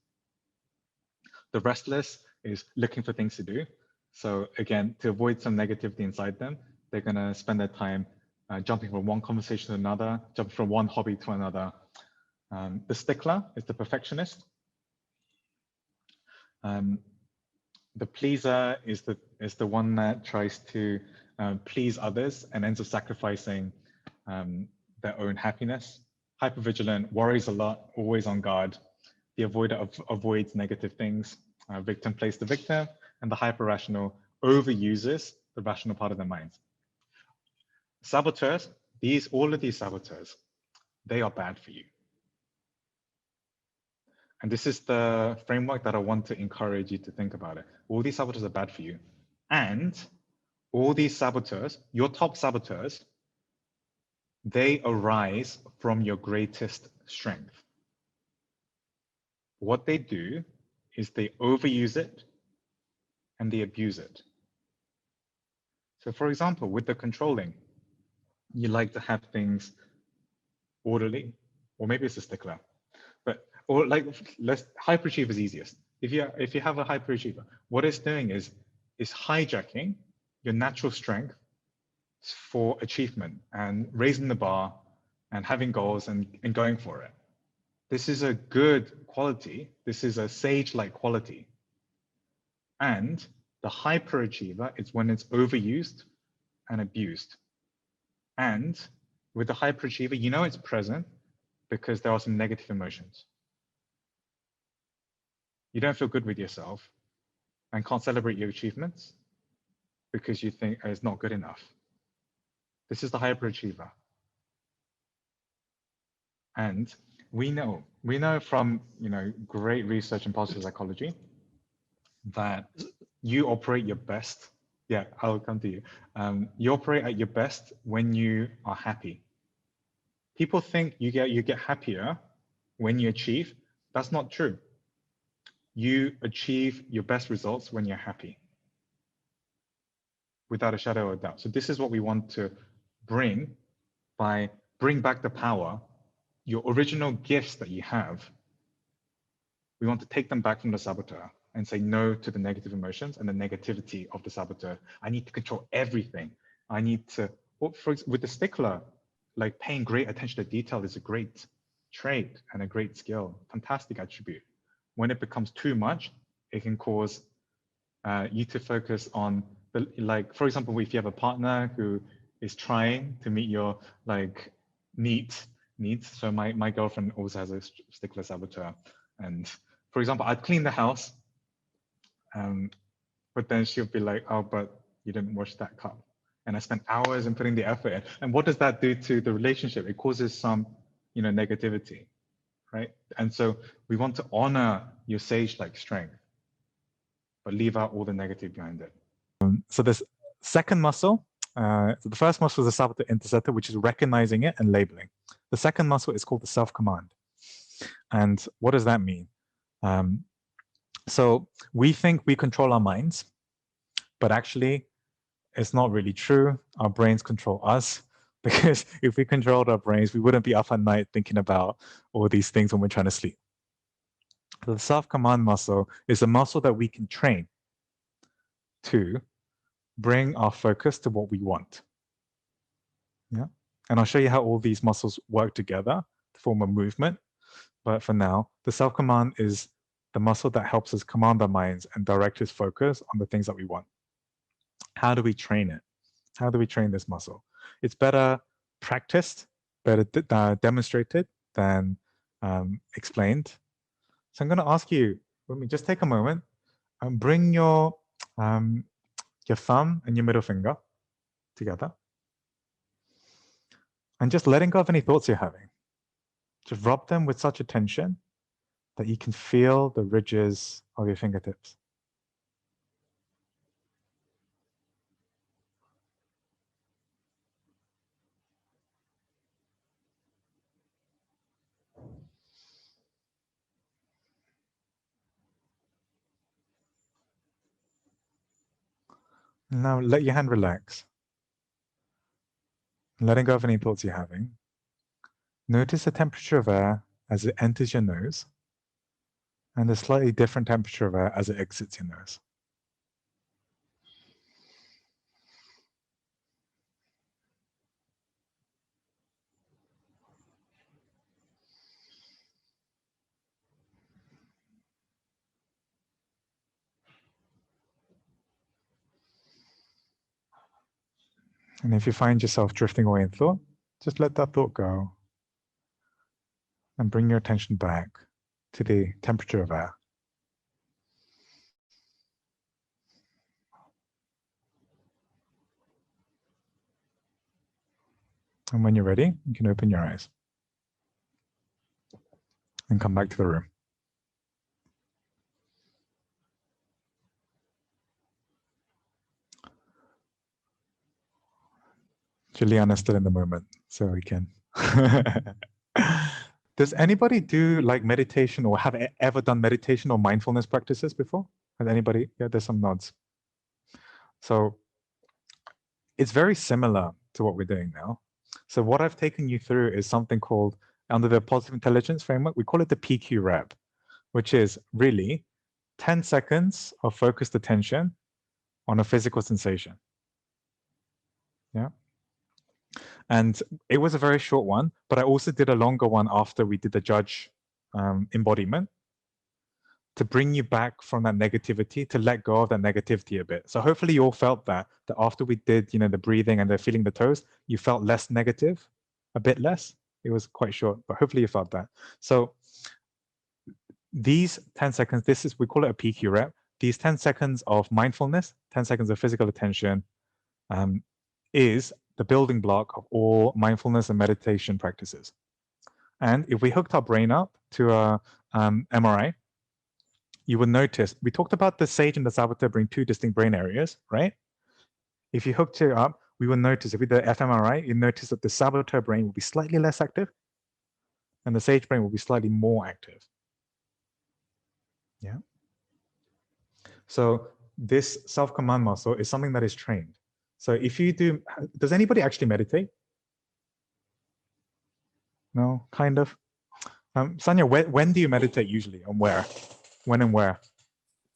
The restless is looking for things to do. So again, to avoid some negativity inside them, they're going to spend their time jumping from one conversation to another, jumping from one hobby to another. The stickler is the perfectionist. The pleaser is the one that tries to please others and ends up sacrificing their own happiness. Hypervigilant worries a lot, always on guard. The avoider avoids negative things. Victim plays the victim, and the hyperrational overuses the rational part of their minds. Saboteurs, all of these saboteurs, they are bad for you. And this is the framework that I want to encourage you to think about it. All these saboteurs are bad for you. And all these saboteurs, your top saboteurs, they arise from your greatest strength. What they do is they overuse it and they abuse it. So for example, with the controlling, you like to have things orderly, or maybe it's a stickler, or like hyperachiever is easiest. If you have a hyperachiever, what it's doing is hijacking your natural strength for achievement and raising the bar and having goals and going for it. This is a good quality. This is a sage-like quality. And the hyperachiever is when it's overused and abused. And with the hyperachiever, you know it's present because there are some negative emotions. You don't feel good with yourself and can't celebrate your achievements because you think it's not good enough. This is the hyperachiever. And we know from great research in positive psychology that you operate your best. Yeah, I'll come to you. You operate at your best when you are happy. People think you get happier when you achieve. That's not true. You achieve your best results when you're happy, without a shadow of a doubt. So this is what we want to bring back the power, your original gifts that you have. We want to take them back from the saboteur and say no to the negative emotions and the negativity of the saboteur. I need to control everything. I need to, with the stickler, like paying great attention to detail is a great trait and a great skill, fantastic attribute. When it becomes too much, it can cause you to focus on for example, if you have a partner who is trying to meet your needs. So my girlfriend also has a stickler saboteur. And for example, I'd clean the house, but then she'll be like, oh, but you didn't wash that cup. And I spent hours in putting the effort in. And what does that do to the relationship? It causes some, negativity, right? And so we want to honor your sage-like strength, but leave out all the negative behind it. So this second muscle, so the first muscle is the saboteur interceptor, which is recognizing it and labeling. The second muscle is called the self-command. And what does that mean? So we think we control our minds, but actually it's not really true. Our brains control us, because if we controlled our brains, we wouldn't be up at night thinking about all these things when we're trying to sleep. So the self-command muscle is a muscle that we can train to bring our focus to what we want. Yeah, and I'll show you how all these muscles work together to form a movement. But for now, the self-command is the muscle that helps us command our minds and direct its focus on the things that we want. How do we train it? How do we train this muscle? It's better practiced, better demonstrated than explained. So I'm going to ask you, let me just take a moment and bring your thumb and your middle finger together. And just letting go of any thoughts you're having. Just rub them with such attention that you can feel the ridges of your fingertips. Now let your hand relax. Letting go of any thoughts you're having. Notice the temperature of air as it enters your nose, and a slightly different temperature of air as it exits your nose. And if you find yourself drifting away in thought, just let that thought go and bring your attention back to the temperature of air. And when you're ready, you can open your eyes and come back to the room. Juliana's still in the moment, so we can. Does anybody do like meditation or have ever done meditation or mindfulness practices before? Has anybody? Yeah, there's some nods. So it's very similar to what we're doing now. So what I've taken you through is something called, under the positive intelligence framework, we call it the PQ rep, which is really 10 seconds of focused attention on a physical sensation. Yeah. And it was a very short one, but I also did a longer one after we did the judge embodiment to bring you back from that negativity, to let go of that negativity a bit. So hopefully you all felt that after we did, the breathing and the feeling the toes, you felt less negative a bit less. It was quite short, but hopefully you felt that. So these 10 seconds, we call it a PQ rep. These 10 seconds of mindfulness, 10 seconds of physical attention, is the building block of all mindfulness and meditation practices. And if we hooked our brain up to a MRI, you would notice, we talked about the sage and the saboteur being two distinct brain areas, right? If you hooked it up, we will notice, if we do fMRI, you notice that the saboteur brain will be slightly less active and the sage brain will be slightly more active. Yeah. So this self-command muscle is something that is trained. So if you do, does anybody actually meditate? No, kind of. Sanya, when do you meditate usually and where? When and where?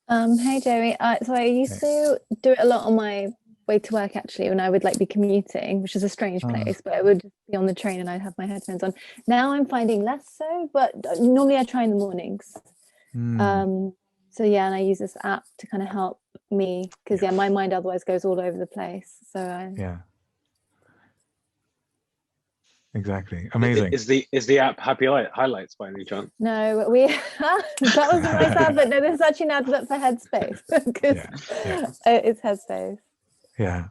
Hey Joey. So I used to do it a lot on my way to work actually, when I would like be commuting, which is a strange place, but I would be on the train and I'd have my headphones on. Now I'm finding less so, but normally I try in the mornings. So yeah, and I use this app to kind of help me because my mind otherwise goes all over the place. So yeah. Exactly. Amazing. Is the app Happy Highlights by any chance? No, that was a nice advert. No, there's actually an advert for Headspace because it's Headspace. Yeah.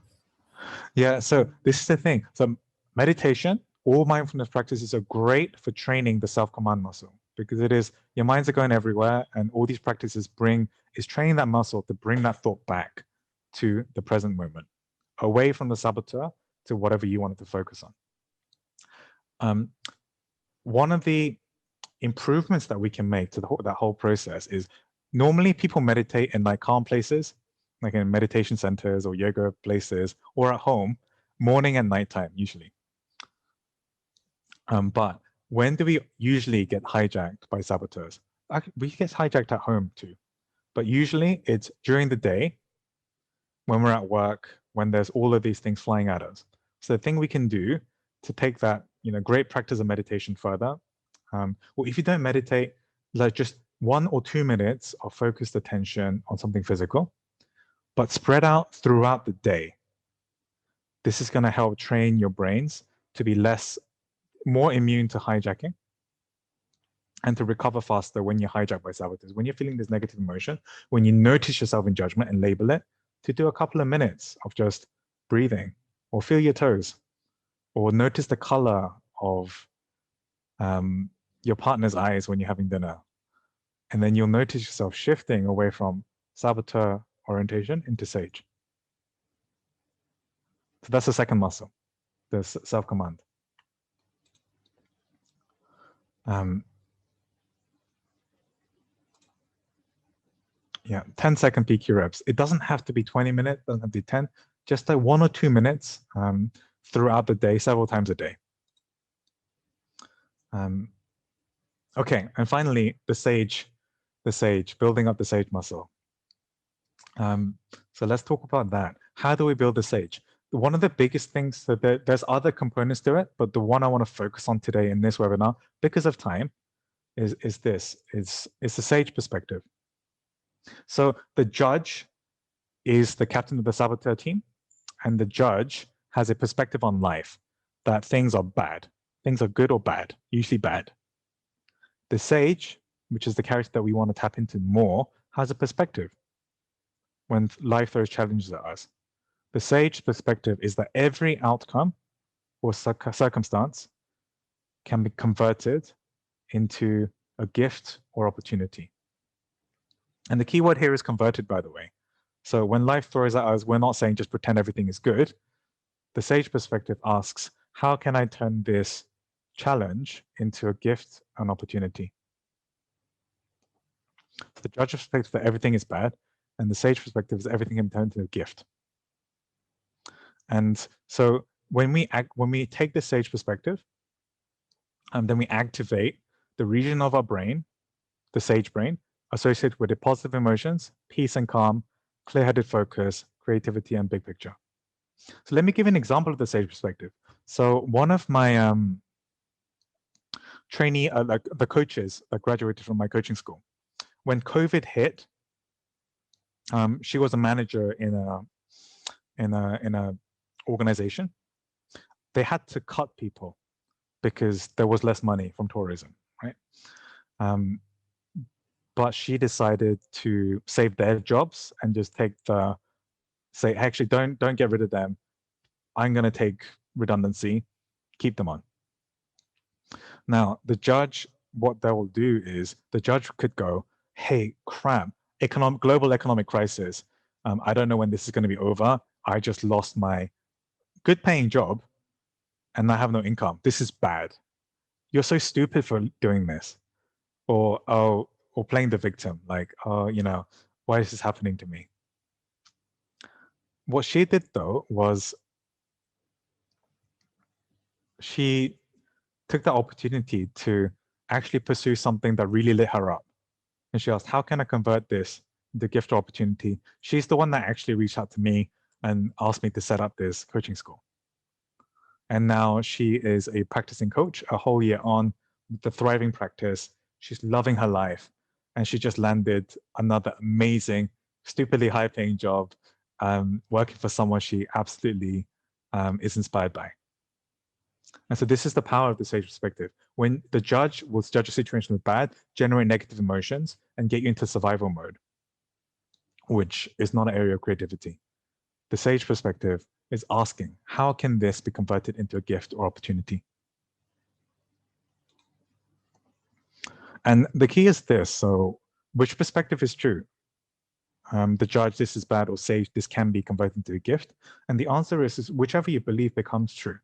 Yeah. So this is the thing. So meditation, all mindfulness practices are great for training the self-command muscle because it is, your minds are going everywhere and all these practices is training that muscle to bring that thought back to the present moment, away from the saboteur to whatever you wanted to focus on. One of the improvements that we can make to that whole process is normally people meditate in like calm places, like in meditation centers or yoga places or at home, morning and nighttime usually. But when do we usually get hijacked by saboteurs? We get hijacked at home too, but usually it's during the day when we're at work, when there's all of these things flying at us. So the thing we can do to take that, great practice of meditation further, or if you don't meditate, like just 1 or 2 minutes of focused attention on something physical, but spread out throughout the day. This is going to help train your brains to be more immune to hijacking and to recover faster when you're hijacked by saboteurs. When you're feeling this negative emotion, when you notice yourself in judgment and label it, to do a couple of minutes of just breathing or feel your toes or notice the color of your partner's eyes when you're having dinner. And then you'll notice yourself shifting away from saboteur orientation into sage. So that's the second muscle, the self-command. 10-second PQ reps. It doesn't have to be 20 minutes, doesn't have to be 10, just like 1 or 2 minutes throughout the day, several times a day. Okay, and finally, the sage, building up the sage muscle. So let's talk about that. How do we build the sage? One of the biggest things, so there's other components to it, but the one I want to focus on today in this webinar, because of time, is the sage perspective. So the judge is the captain of the saboteur team, and the judge has a perspective on life that things are bad. Things are good or bad, usually bad. The sage, which is the character that we want to tap into more, has a perspective when life throws challenges at us. The sage perspective is that every outcome or circumstance can be converted into a gift or opportunity. And the key word here is converted, by the way. So when life throws at us, we're not saying just pretend everything is good. The sage perspective asks, how can I turn this challenge into a gift and opportunity? So the judge perspective that everything is bad, and the sage perspective is everything can turn into a gift. And so when we take the sage perspective, then we activate the region of our brain, the sage brain, associated with the positive emotions, peace and calm, clear-headed focus, creativity, and big picture. So let me give an example of the sage perspective. So one of my trainee, like the coaches that graduated from my coaching school, when COVID hit, she was a manager in a organization. They had to cut people because there was less money from tourism, right? But she decided to save their jobs and just say, actually, don't get rid of them. I'm going to take redundancy, keep them on. Now, the judge, what they will do is the judge could go, hey, crap, global economic crisis. I don't know when this is going to be over. I just lost my good paying job and I have no income. This is bad. You're so stupid for doing this. Or playing the victim, like, oh, you know, why is this happening to me? What she did though was she took the opportunity to actually pursue something that really lit her up. And she asked, how can I convert this into gift or opportunity? She's the one that actually reached out to me and asked me to set up this coaching school. And now she is a practicing coach a whole year on with the thriving practice. She's loving her life. And she just landed another amazing, stupidly high paying job, working for someone she absolutely is inspired by. And so this is the power of the sage perspective. When the judge will judge a situation as bad, generate negative emotions, and get you into survival mode, which is not an area of creativity. The sage perspective is asking, how can this be converted into a gift or opportunity? And the key is this. So which perspective is true? The judge, this is bad, or sage, this can be converted into a gift. And the answer is whichever you believe becomes true.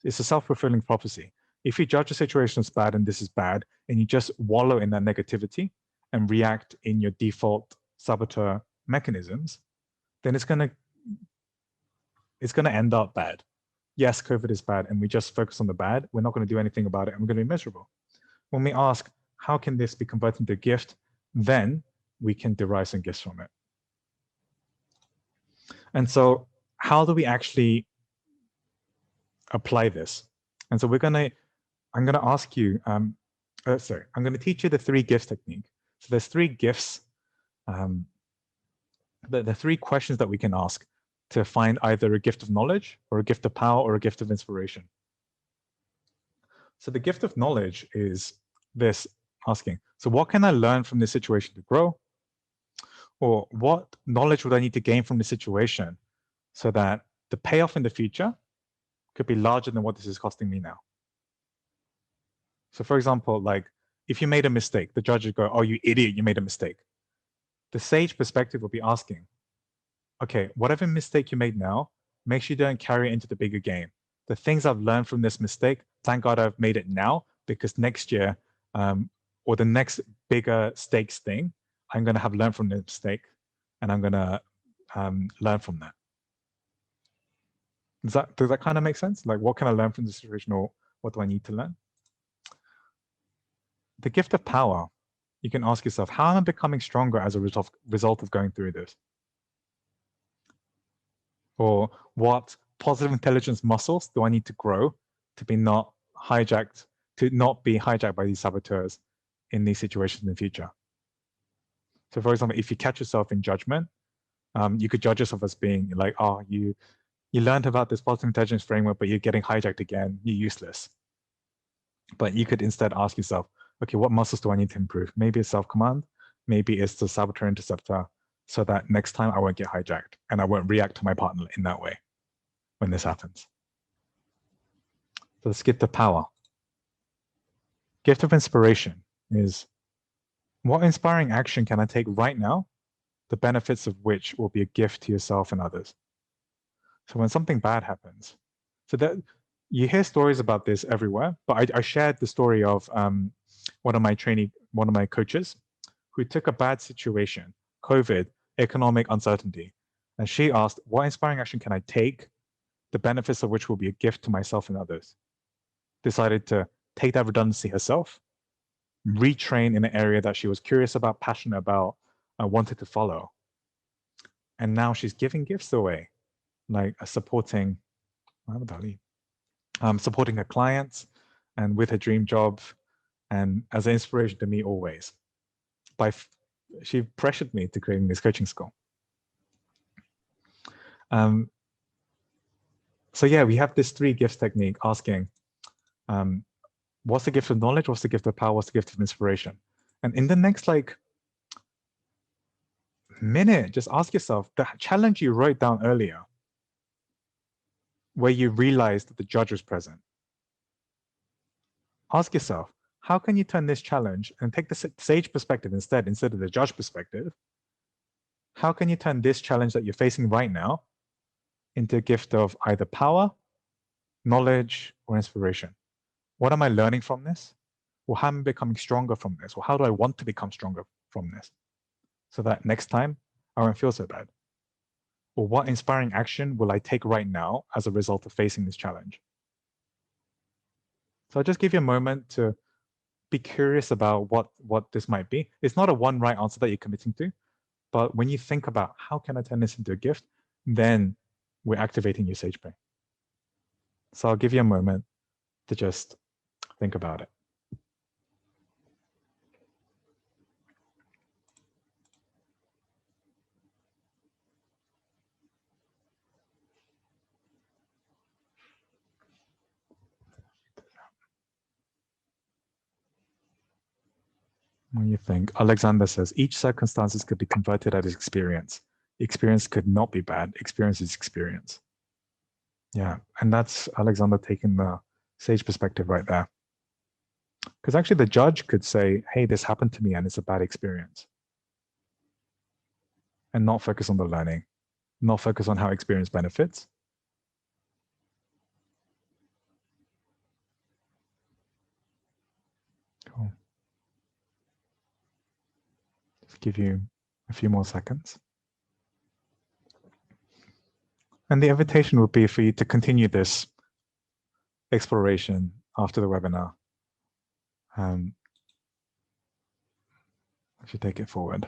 It's a self-fulfilling prophecy. If you judge a situation as bad and this is bad, and you just wallow in that negativity and react in your default saboteur mechanisms, then it's gonna end up bad. Yes, COVID is bad, and we just focus on the bad. We're not gonna do anything about it, and we're gonna be miserable. When we ask, how can this be converted into a gift? Then we can derive some gifts from it. And so how do we actually apply this? And so I'm gonna ask you, I'm gonna teach you the 3 gifts technique. So there's 3 gifts, the 3 questions that we can ask to find either a gift of knowledge or a gift of power or a gift of inspiration. So the gift of knowledge is this, asking, so what can I learn from this situation to grow? Or what knowledge would I need to gain from this situation so that the payoff in the future could be larger than what this is costing me now? So for example, like if you made a mistake, the judge would go, oh, you idiot, you made a mistake. The sage perspective will be asking, okay, whatever mistake you made now, make sure you don't carry it into the bigger game. The things I've learned from this mistake, thank God I've made it now, because next year, or the next bigger stakes thing, I'm going to have learned from the mistake, and I'm going to learn from that. Does that kind of make sense? Like, what can I learn from this situation, or what do I need to learn? The gift of power, you can ask yourself, how am I becoming stronger as a result of going through this? Or what positive intelligence muscles do I need to grow to be not be hijacked by these saboteurs in these situations in the future? So for example, if you catch yourself in judgment, you could judge yourself as being like, oh, you learned about this positive intelligence framework, but you're getting hijacked again, you're useless. But you could instead ask yourself, okay, what muscles do I need to improve? Maybe it's self-command, maybe it's the saboteur interceptor, so that next time I won't get hijacked and I won't react to my partner in that way when this happens. So let's get the power. Gift of inspiration is, what inspiring action can I take right now, the benefits of which will be a gift to yourself and others? So when something bad happens, so that you hear stories about this everywhere, but I shared the story of one of my coaches who took a bad situation, COVID, economic uncertainty, and she asked, what inspiring action can I take, the benefits of which will be a gift to myself and others? Decided to take that redundancy herself, retrain in an area that she was curious about, passionate about, wanted to follow. And now she's giving gifts away, like supporting her clients and with her dream job, and as an inspiration to me always. She pressured me to creating this coaching school. So yeah, we have this 3 gifts technique asking, What's the gift of knowledge? What's the gift of power? What's the gift of inspiration? And in the next like minute, just ask yourself the challenge you wrote down earlier, where you realized that the judge was present. Ask yourself, how can you turn this challenge and take the sage perspective instead of the judge perspective? How can you turn this challenge that you're facing right now into a gift of either power, knowledge, or inspiration? What am I learning from this? Or how am I becoming stronger from this? Or how do I want to become stronger from this? So that next time I won't feel so bad. Or what inspiring action will I take right now as a result of facing this challenge? So I'll just give you a moment to be curious about what this might be. It's not a one right answer that you're committing to, but when you think about how can I turn this into a gift, then we're activating your sage brain. So I'll give you a moment to just think about it. What do you think? Alexander says, each circumstances could be converted as experience. Experience could not be bad. Experience is experience. Yeah, and that's Alexander taking the sage perspective right there. Because actually the judge could say, hey, this happened to me and it's a bad experience. And not focus on the learning, not focus on how experience benefits. Cool. Just give you a few more seconds. And the invitation would be for you to continue this exploration after the webinar. If you take it forward.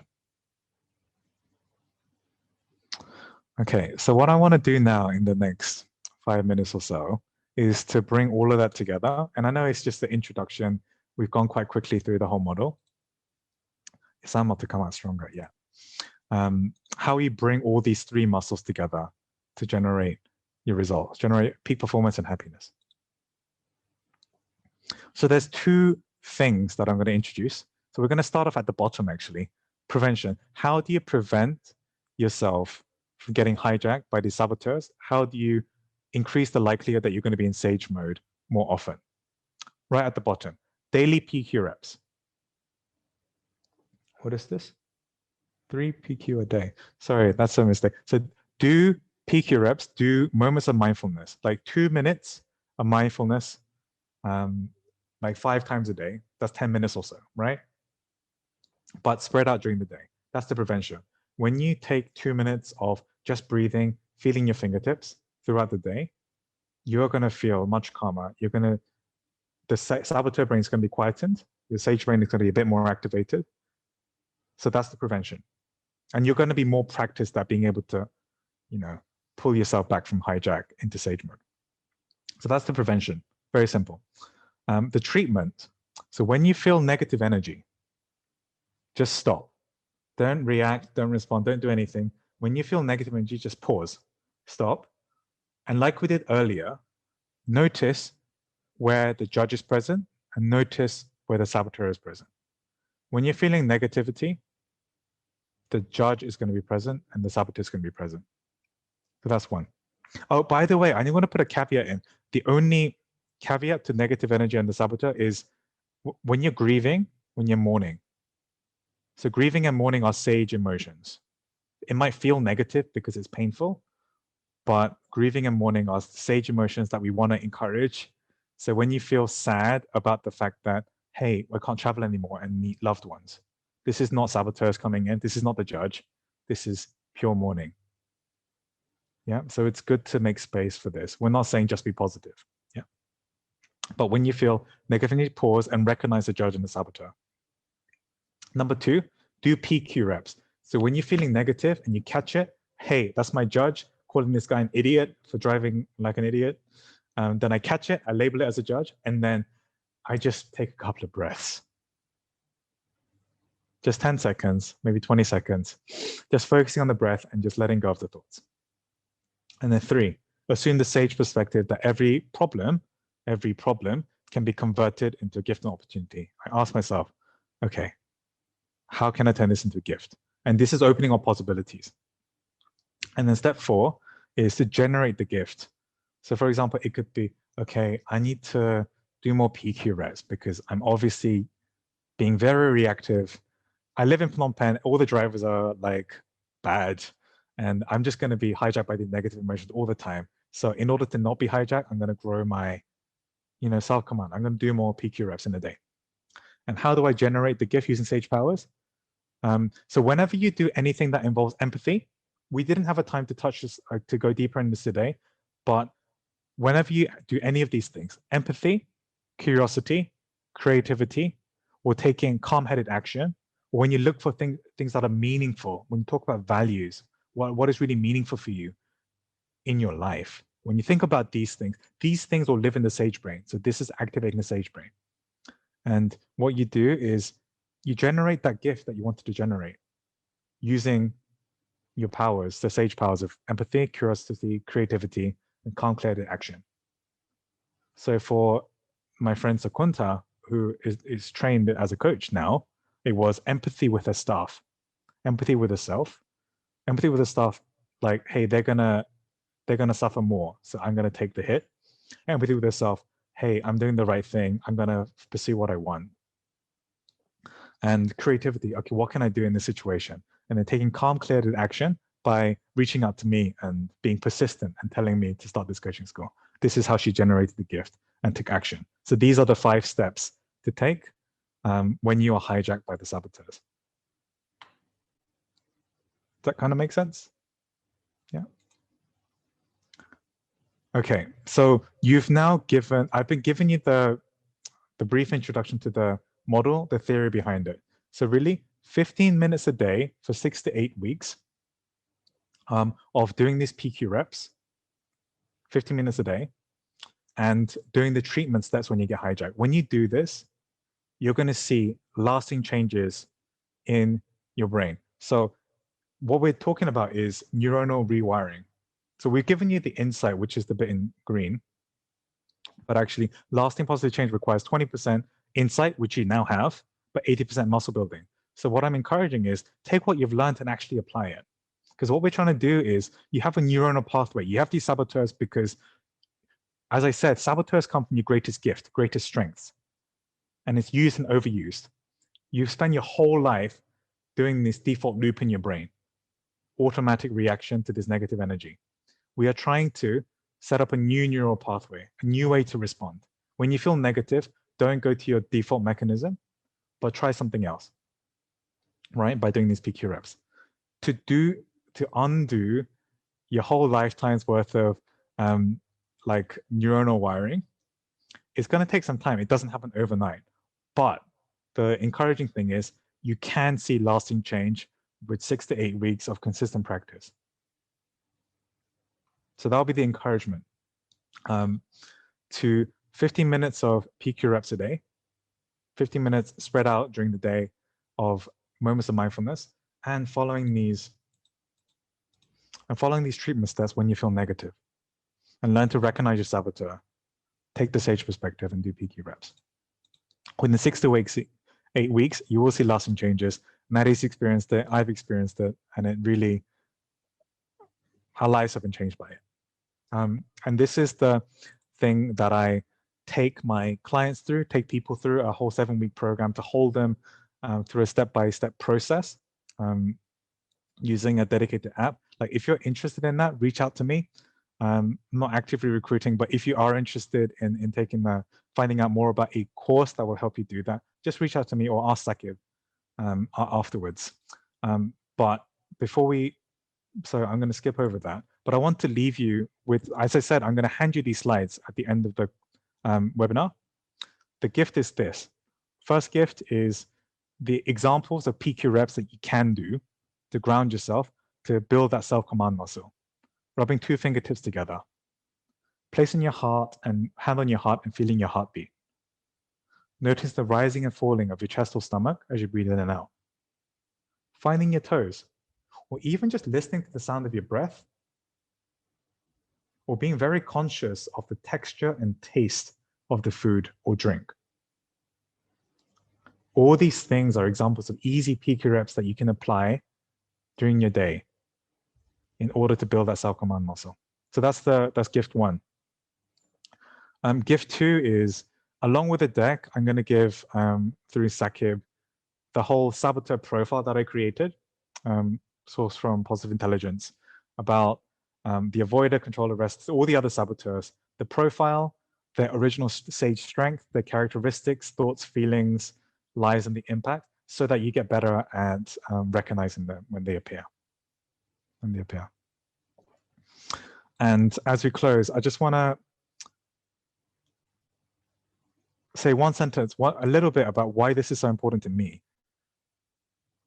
Okay, so what I want to do now in the next 5 minutes or so is to bring all of that together. And I know it's just the introduction. We've gone quite quickly through the whole model. It's not to come out stronger yet. How we bring all these three muscles together to generate your results, generate peak performance and happiness. So there's two things that I'm going to introduce. So we're going to start off at the bottom, actually. Prevention. How do you prevent yourself from getting hijacked by these saboteurs? How do you increase the likelihood that you're going to be in sage mode more often? Right at the bottom, daily PQ reps. What is this? 3 PQ a day. Sorry, that's a mistake. So do PQ reps, do moments of mindfulness, like 2 minutes of mindfulness, like 5 times a day. That's 10 minutes or so, right? But spread out during the day. That's the prevention. When you take 2 minutes of just breathing, feeling your fingertips throughout the day, you're going to feel much calmer. The saboteur brain is going to be quietened. Your sage brain is going to be a bit more activated. So that's the prevention. And you're going to be more practiced at being able to, pull yourself back from hijack into sage mode. So that's the prevention. Very simple. The treatment. So when you feel negative energy, just stop. Don't react, don't respond, don't do anything. When you feel negative energy, just pause, stop. And like we did earlier, notice where the judge is present and notice where the saboteur is present. When you're feeling negativity, the judge is going to be present and the saboteur is going to be present. So that's one. Oh, by the way, I want to put a caveat in. The only caveat to negative energy and the saboteur is when you're grieving, when you're mourning. So grieving and mourning are sage emotions. It might feel negative because it's painful, but grieving and mourning are sage emotions that we want to encourage. So when you feel sad about the fact that, hey, I can't travel anymore and meet loved ones, this is not saboteurs coming in. This is not the judge. This is pure mourning. Yeah, so it's good to make space for this. We're not saying just be positive. Yeah, but when you feel negatively, pause and recognize the judge and the saboteur. Number 2, do PQ reps. So when you're feeling negative and you catch it, hey, that's my judge calling this guy an idiot for driving like an idiot. Then I catch it, I label it as a judge, and then I just take a couple of breaths. Just 10 seconds, maybe 20 seconds, just focusing on the breath and just letting go of the thoughts. And then 3, assume the sage perspective that every problem can be converted into a gift and opportunity. I ask myself, okay, how can I turn this into a gift? And this is opening up possibilities. And then step 4 is to generate the gift. So for example, it could be, okay, I need to do more PQ reps because I'm obviously being very reactive. I live in Phnom Penh, all the drivers are like bad, and I'm just going to be hijacked by the negative emotions all the time. So in order to not be hijacked, I'm going to grow my, self-command. I'm going to do more PQ reps in a day. And how do I generate the gift using Sage Powers? So whenever you do anything that involves empathy, we didn't have a time to touch this, to go deeper in this today, but whenever you do any of these things, empathy, curiosity, creativity, or taking calm-headed action, or when you look for things that are meaningful, when you talk about values, what is really meaningful for you in your life, when you think about these things will live in the sage brain. So this is activating the sage brain. And what you do is you generate that gift that you wanted to generate using your powers, the sage powers of empathy, curiosity, creativity, and calm, clear action. So for my friend Sakunta, who is trained as a coach now, it was empathy with her staff, empathy with herself, empathy with the staff, like, hey, they're gonna suffer more, so I'm gonna take the hit. Empathy with herself, hey, I'm doing the right thing, I'm gonna pursue what I want. And creativity, okay, what can I do in this situation? And then taking calm, clear action by reaching out to me and being persistent and telling me to start this coaching school. This is how she generated the gift and took action. So these are the 5 steps to take when you are hijacked by the saboteurs. Does that kind of make sense? Yeah. Okay, so you've now I've been giving you the brief introduction to the model, the theory behind it. So really 15 minutes a day for 6 to 8 weeks of doing these PQ reps, 15 minutes a day, and doing the treatments. That's when you get hijacked. When you do this, you're going to see lasting changes in your brain. So what we're talking about is neuronal rewiring. So we've given you the insight, which is the bit in green, but actually lasting positive change requires 20% insight, which you now have, but 80% muscle building. So what I'm encouraging is take what you've learned and actually apply it. Because what we're trying to do is you have a neuronal pathway. You have these saboteurs because, as I said, saboteurs come from your greatest gift, greatest strengths, and it's used and overused. You spend your whole life doing this default loop in your brain, automatic reaction to this negative energy. We are trying to set up a new neural pathway, a new way to respond. When you feel negative, don't go to your default mechanism, but try something else, right? By doing these PQ reps. To undo your whole lifetime's worth of like neuronal wiring, it's going to take some time. It doesn't happen overnight. But the encouraging thing is you can see lasting change with 6 to 8 weeks of consistent practice. So that'll be the encouragement to 15 minutes of PQ reps a day, 15 minutes spread out during the day of moments of mindfulness, and following these treatment steps when you feel negative, and learn to recognize your saboteur, take the sage perspective, and do PQ reps. Within 6 to 8 weeks, you will see lasting changes. Maddie's experienced it, I've experienced it, and it really, our lives have been changed by it. And this is the thing that I take my clients through, take people through a whole 7-week program to hold them through a step-by-step process using a dedicated app. Like if you're interested in that, reach out to me. I'm not actively recruiting, but if you are interested in finding out more about a course that will help you do that, just reach out to me or ask Sakib afterwards. But so I'm going to skip over that, but I want to leave you with, as I said, I'm going to hand you these slides at the end of the webinar. The gift is this. First gift is the examples of PQ reps that you can do to ground yourself, to build that self-command muscle. Rubbing 2 fingertips together, placing your hand on your heart and feeling your heartbeat. Notice the rising and falling of your chest or stomach as you breathe in and out. Finding your toes, or even just listening to the sound of your breath, or being very conscious of the texture and taste of the food or drink. All these things are examples of easy PQ reps that you can apply during your day in order to build that self-command muscle. So that's gift one. Gift two is, along with the deck, I'm going to give through Sakib the whole saboteur profile that I created, sourced from Positive Intelligence, about the avoider, controller, rest, all the other saboteurs, the profile, their original sage strength, their characteristics, thoughts, feelings, lies, and the impact, so that you get better at recognizing them when they appear. And as we close, I just want to say one sentence, a little bit about why this is so important to me.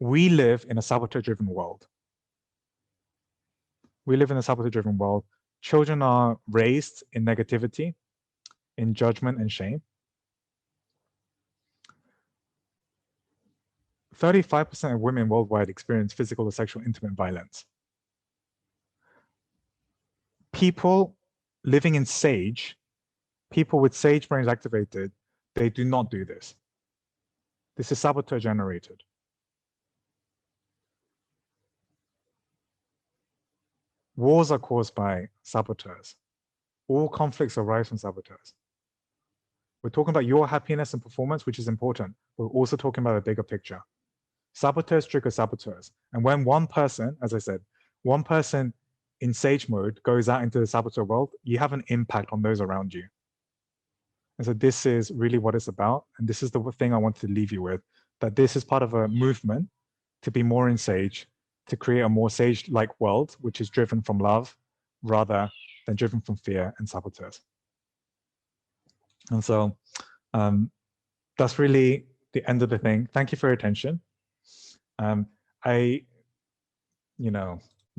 We live in a saboteur-driven world. We live in a saboteur-driven world. Children are raised in negativity, in judgment and shame. 35% of women worldwide experience physical or sexual intimate violence. People living in SAGE, people with SAGE brains activated, they do not do this. This is saboteur generated. Wars are caused by saboteurs. All conflicts arise from saboteurs. We're talking about your happiness and performance, which is important. We're also talking about a bigger picture. Saboteurs trigger saboteurs. And when one person, as I said, one person in SAGE mode goes out into the saboteur world, you have an impact on those around you. And so this is really what it's about. And this is the thing I want to leave you with, that this is part of a movement to be more in SAGE, to create a more SAGE-like world, which is driven from love rather than driven from fear and saboteurs. And so that's really the end of the thing. Thank you for your attention.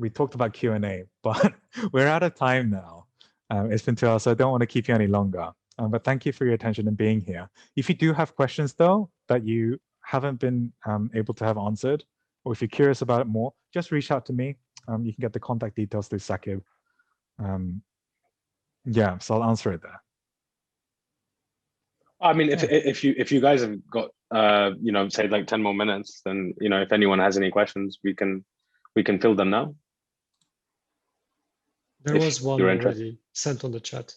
We talked about Q&A, but we're out of time now. It's been 2 hours, so I don't want to keep you any longer. But thank you for your attention and being here. If you do have questions, though, that you haven't been able to have answered, or if you're curious about it more, just reach out to me. You can get the contact details through Sakib. Yeah, so I'll answer it there. I mean, if you guys have got say like 10 more minutes, then if anyone has any questions, we can fill them now. There was one already sent on the chat.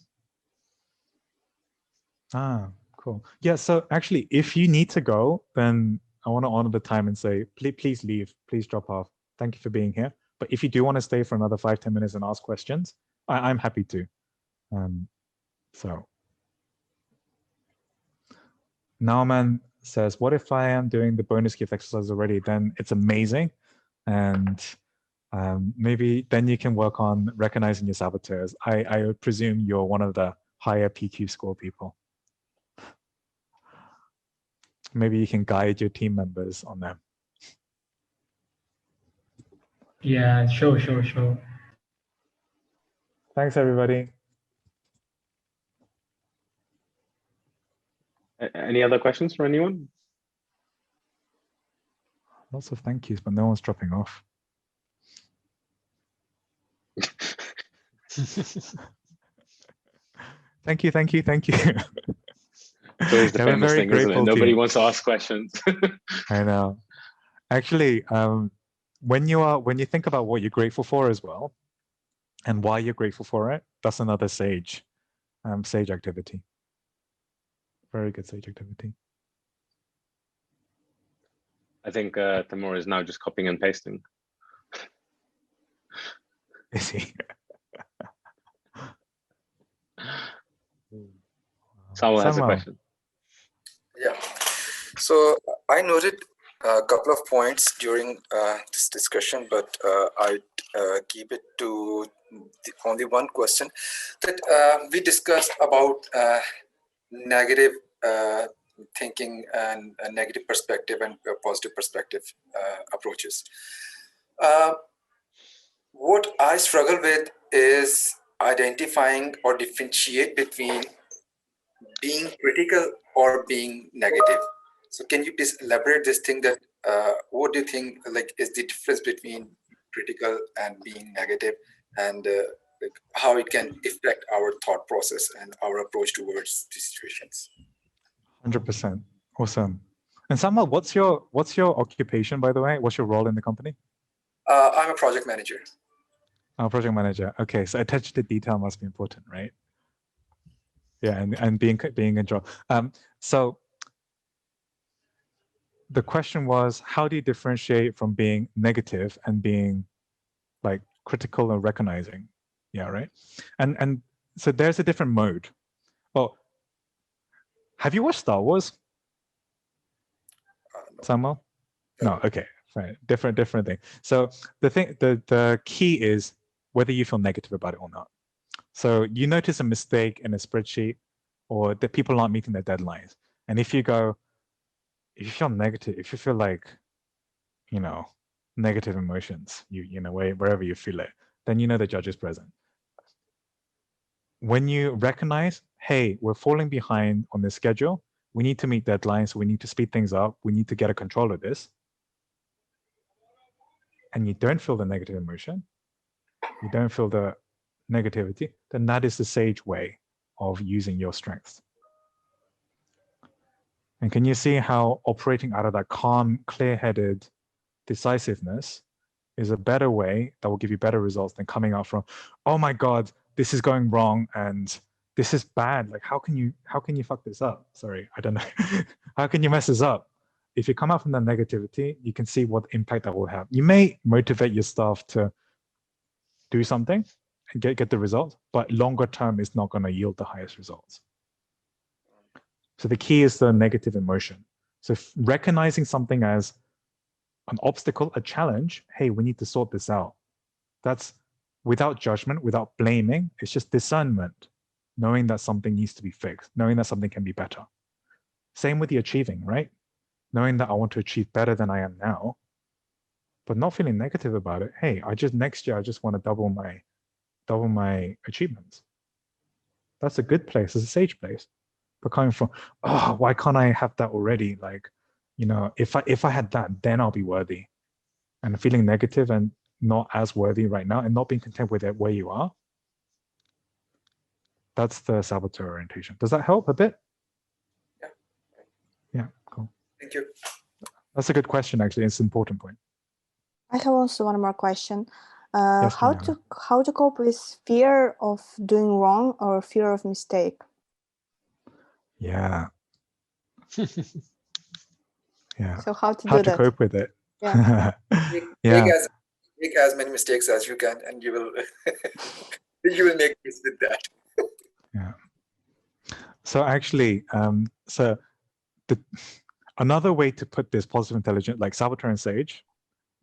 Ah, cool. Yeah, so actually, if you need to go, then I want to honor the time and say, please leave, please drop off. Thank you for being here. But if you do want to stay for another 5-10 minutes and ask questions, I'm happy to. So Nauman says, what if I am doing the bonus gift exercise already? Then it's amazing. And maybe then you can work on recognizing your saboteurs. I would presume you're one of the higher PQ score people. Maybe you can guide your team members on them. Yeah, sure. Thanks, everybody. Any other questions for anyone? Lots of thank yous, but no one's dropping off. Thank you. It's always the famous thing, isn't it? Nobody wants to ask questions. I know. Actually, when you think about what you're grateful for as well, and why you're grateful for it, that's another SAGE activity. Very good SAGE activity. I think Timur is now just copying and pasting. Is he? Someone has a question. Yeah. So I noted a couple of points during this discussion, but I'd keep it to only one question that we discussed about negative thinking and a negative perspective and a positive perspective approaches. What I struggle with is identifying or differentiate between being critical or being negative. So can you please elaborate this thing that what do you think is the difference between critical and being negative, and like how it can affect our thought process and our approach towards these situations. 100%. Awesome. And Samuel, what's your occupation, by the way? What's your role in the company? I'm a project manager. Oh, project manager. Okay, so attention to detail must be important, right? Yeah, and being in control. So the question was, how do you differentiate from being negative and being like critical and recognizing? Yeah, right. And so there's a different mode. Oh, have you watched Star Wars? No. Samuel? No. Okay, fine. Different thing. So the key is whether you feel negative about it or not. So you notice a mistake in a spreadsheet, or that people aren't meeting their deadlines, and if you feel negative, if you feel like, negative emotions, wherever you feel it, then you know the judge is present. When you recognize, hey, we're falling behind on the schedule, we need to meet deadlines, we need to speed things up, we need to get a control of this, and you don't feel the negative emotion, you don't feel the negativity, then that is the sage way of using your strengths. And can you see how operating out of that calm, clear-headed decisiveness is a better way that will give you better results than coming out from, oh my God, this is going wrong and this is bad. Like, how can you fuck this up? Sorry, I don't know. How can you mess this up? If you come out from that negativity, you can see what impact that will have. You may motivate your staff to do something and get the result, but longer term is not going to yield the highest results. So the key is the negative emotion. So recognizing something as an obstacle, a challenge, hey, we need to sort this out. That's without judgment, without blaming. It's just discernment, knowing that something needs to be fixed, knowing that something can be better. Same with the achieving, right? Knowing that I want to achieve better than I am now, but not feeling negative about it. Hey, next year I just want to double my achievements. That's a good place. It's a sage place. But coming from, oh, why can't I have that already? Like, if I had that, then I'll be worthy. And feeling negative and not as worthy right now and not being content with it where you are, that's the saboteur orientation. Does that help a bit? Yeah. Yeah, cool. Thank you. That's a good question, actually. It's an important point. I have also one more question. Yes, how to cope with fear of doing wrong or fear of mistake? Yeah. Yeah. So how to cope with it? Yeah. Make as many mistakes as you can, and you will make peace with that. Yeah. So actually, another way to put this positive intelligence, like saboteur and sage,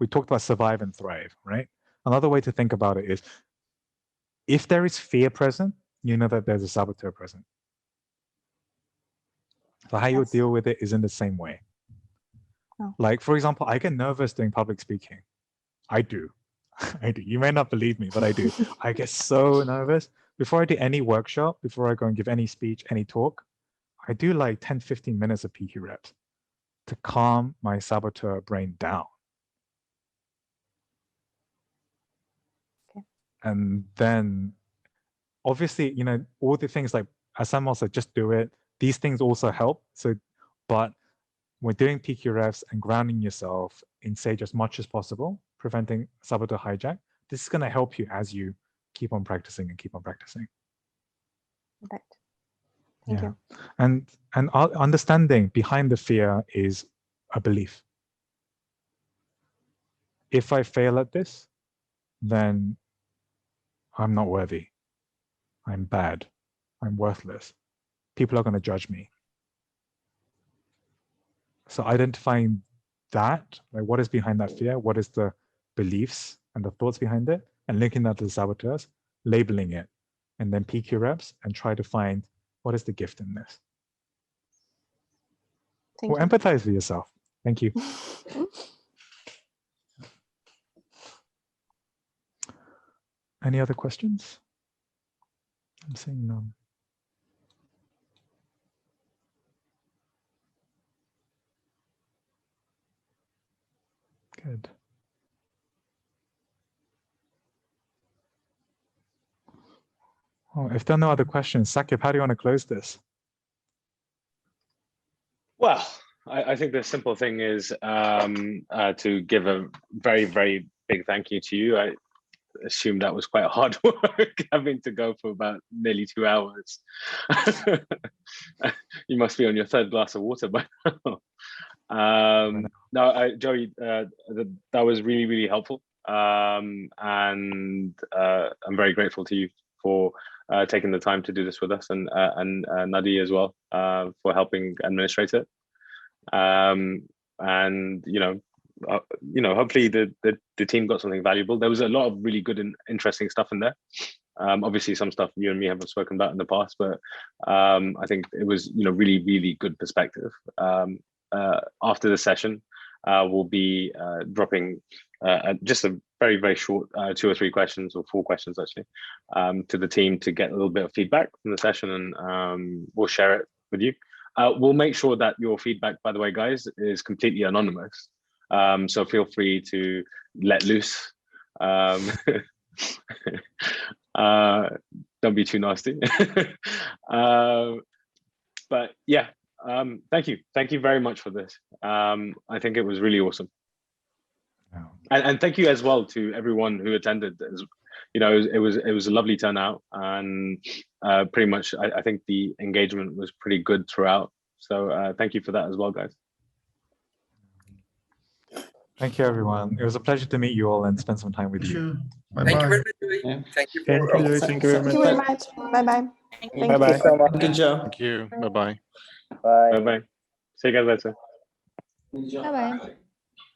we talked about survive and thrive, right? Another way to think about it is, if there is fear present, you know that there's a saboteur present. So how you deal with it is in the same way. Oh. Like, for example, I get nervous doing public speaking. I do. I do. You may not believe me, but I do. I get so nervous. Before I do any workshop, before I go and give any speech, any talk, I do like 10, 15 minutes of PQ reps to calm my saboteur brain down. Okay. And then, obviously, all the things like, as Samuel said, just do it. These things also help. So, but when doing PQ reps and grounding yourself in sage as much as possible, preventing saboteur hijack, this is going to help you as you keep on practicing and keep on practicing. Right. Thank you. And understanding behind the fear is a belief. If I fail at this, then I'm not worthy. I'm bad. I'm worthless. People are going to judge me. So identifying that, like what is behind that fear, what is the beliefs and the thoughts behind it, and linking that to the saboteurs, labeling it, and then PQ reps and try to find what is the gift in this. Thank you. Empathize with yourself. Thank you. Any other questions? I'm seeing none. Good. Oh, if there are no other questions, Sakib, how do you want to close this? Well, I think the simple thing is to give a very, very big thank you to you. I assume that was quite hard work, having to go for about nearly 2 hours. You must be on your third glass of water by now. No, Joey, that was really, really helpful. And I'm very grateful to you for taking the time to do this with us, and Nadi as well for helping administrate it. And hopefully the team got something valuable. There was a lot of really good and interesting stuff in there. Obviously, some stuff you and me haven't spoken about in the past, but I think it was really, really good perspective. After the session, we'll be dropping just a very, very short 2 or 3 questions, or 4 questions actually, to the team to get a little bit of feedback from the session, and we'll share it with you. We'll make sure that your feedback, by the way, guys, is completely anonymous. So feel free to let loose. Don't be too nasty. But yeah, thank you very much for this. I think it was really awesome. And thank you as well to everyone who attended. It was a lovely turnout, and pretty much I think the engagement was pretty good throughout. So thank you for that as well, guys. Thank you, everyone. It was a pleasure to meet you all and spend some time with you. Thank you very much. Yeah. Thank you. Thank you very much. Bye-bye. Bye-bye. you so much. Good job. Thank you. Bye-bye. Bye bye. See you guys later. Bye bye.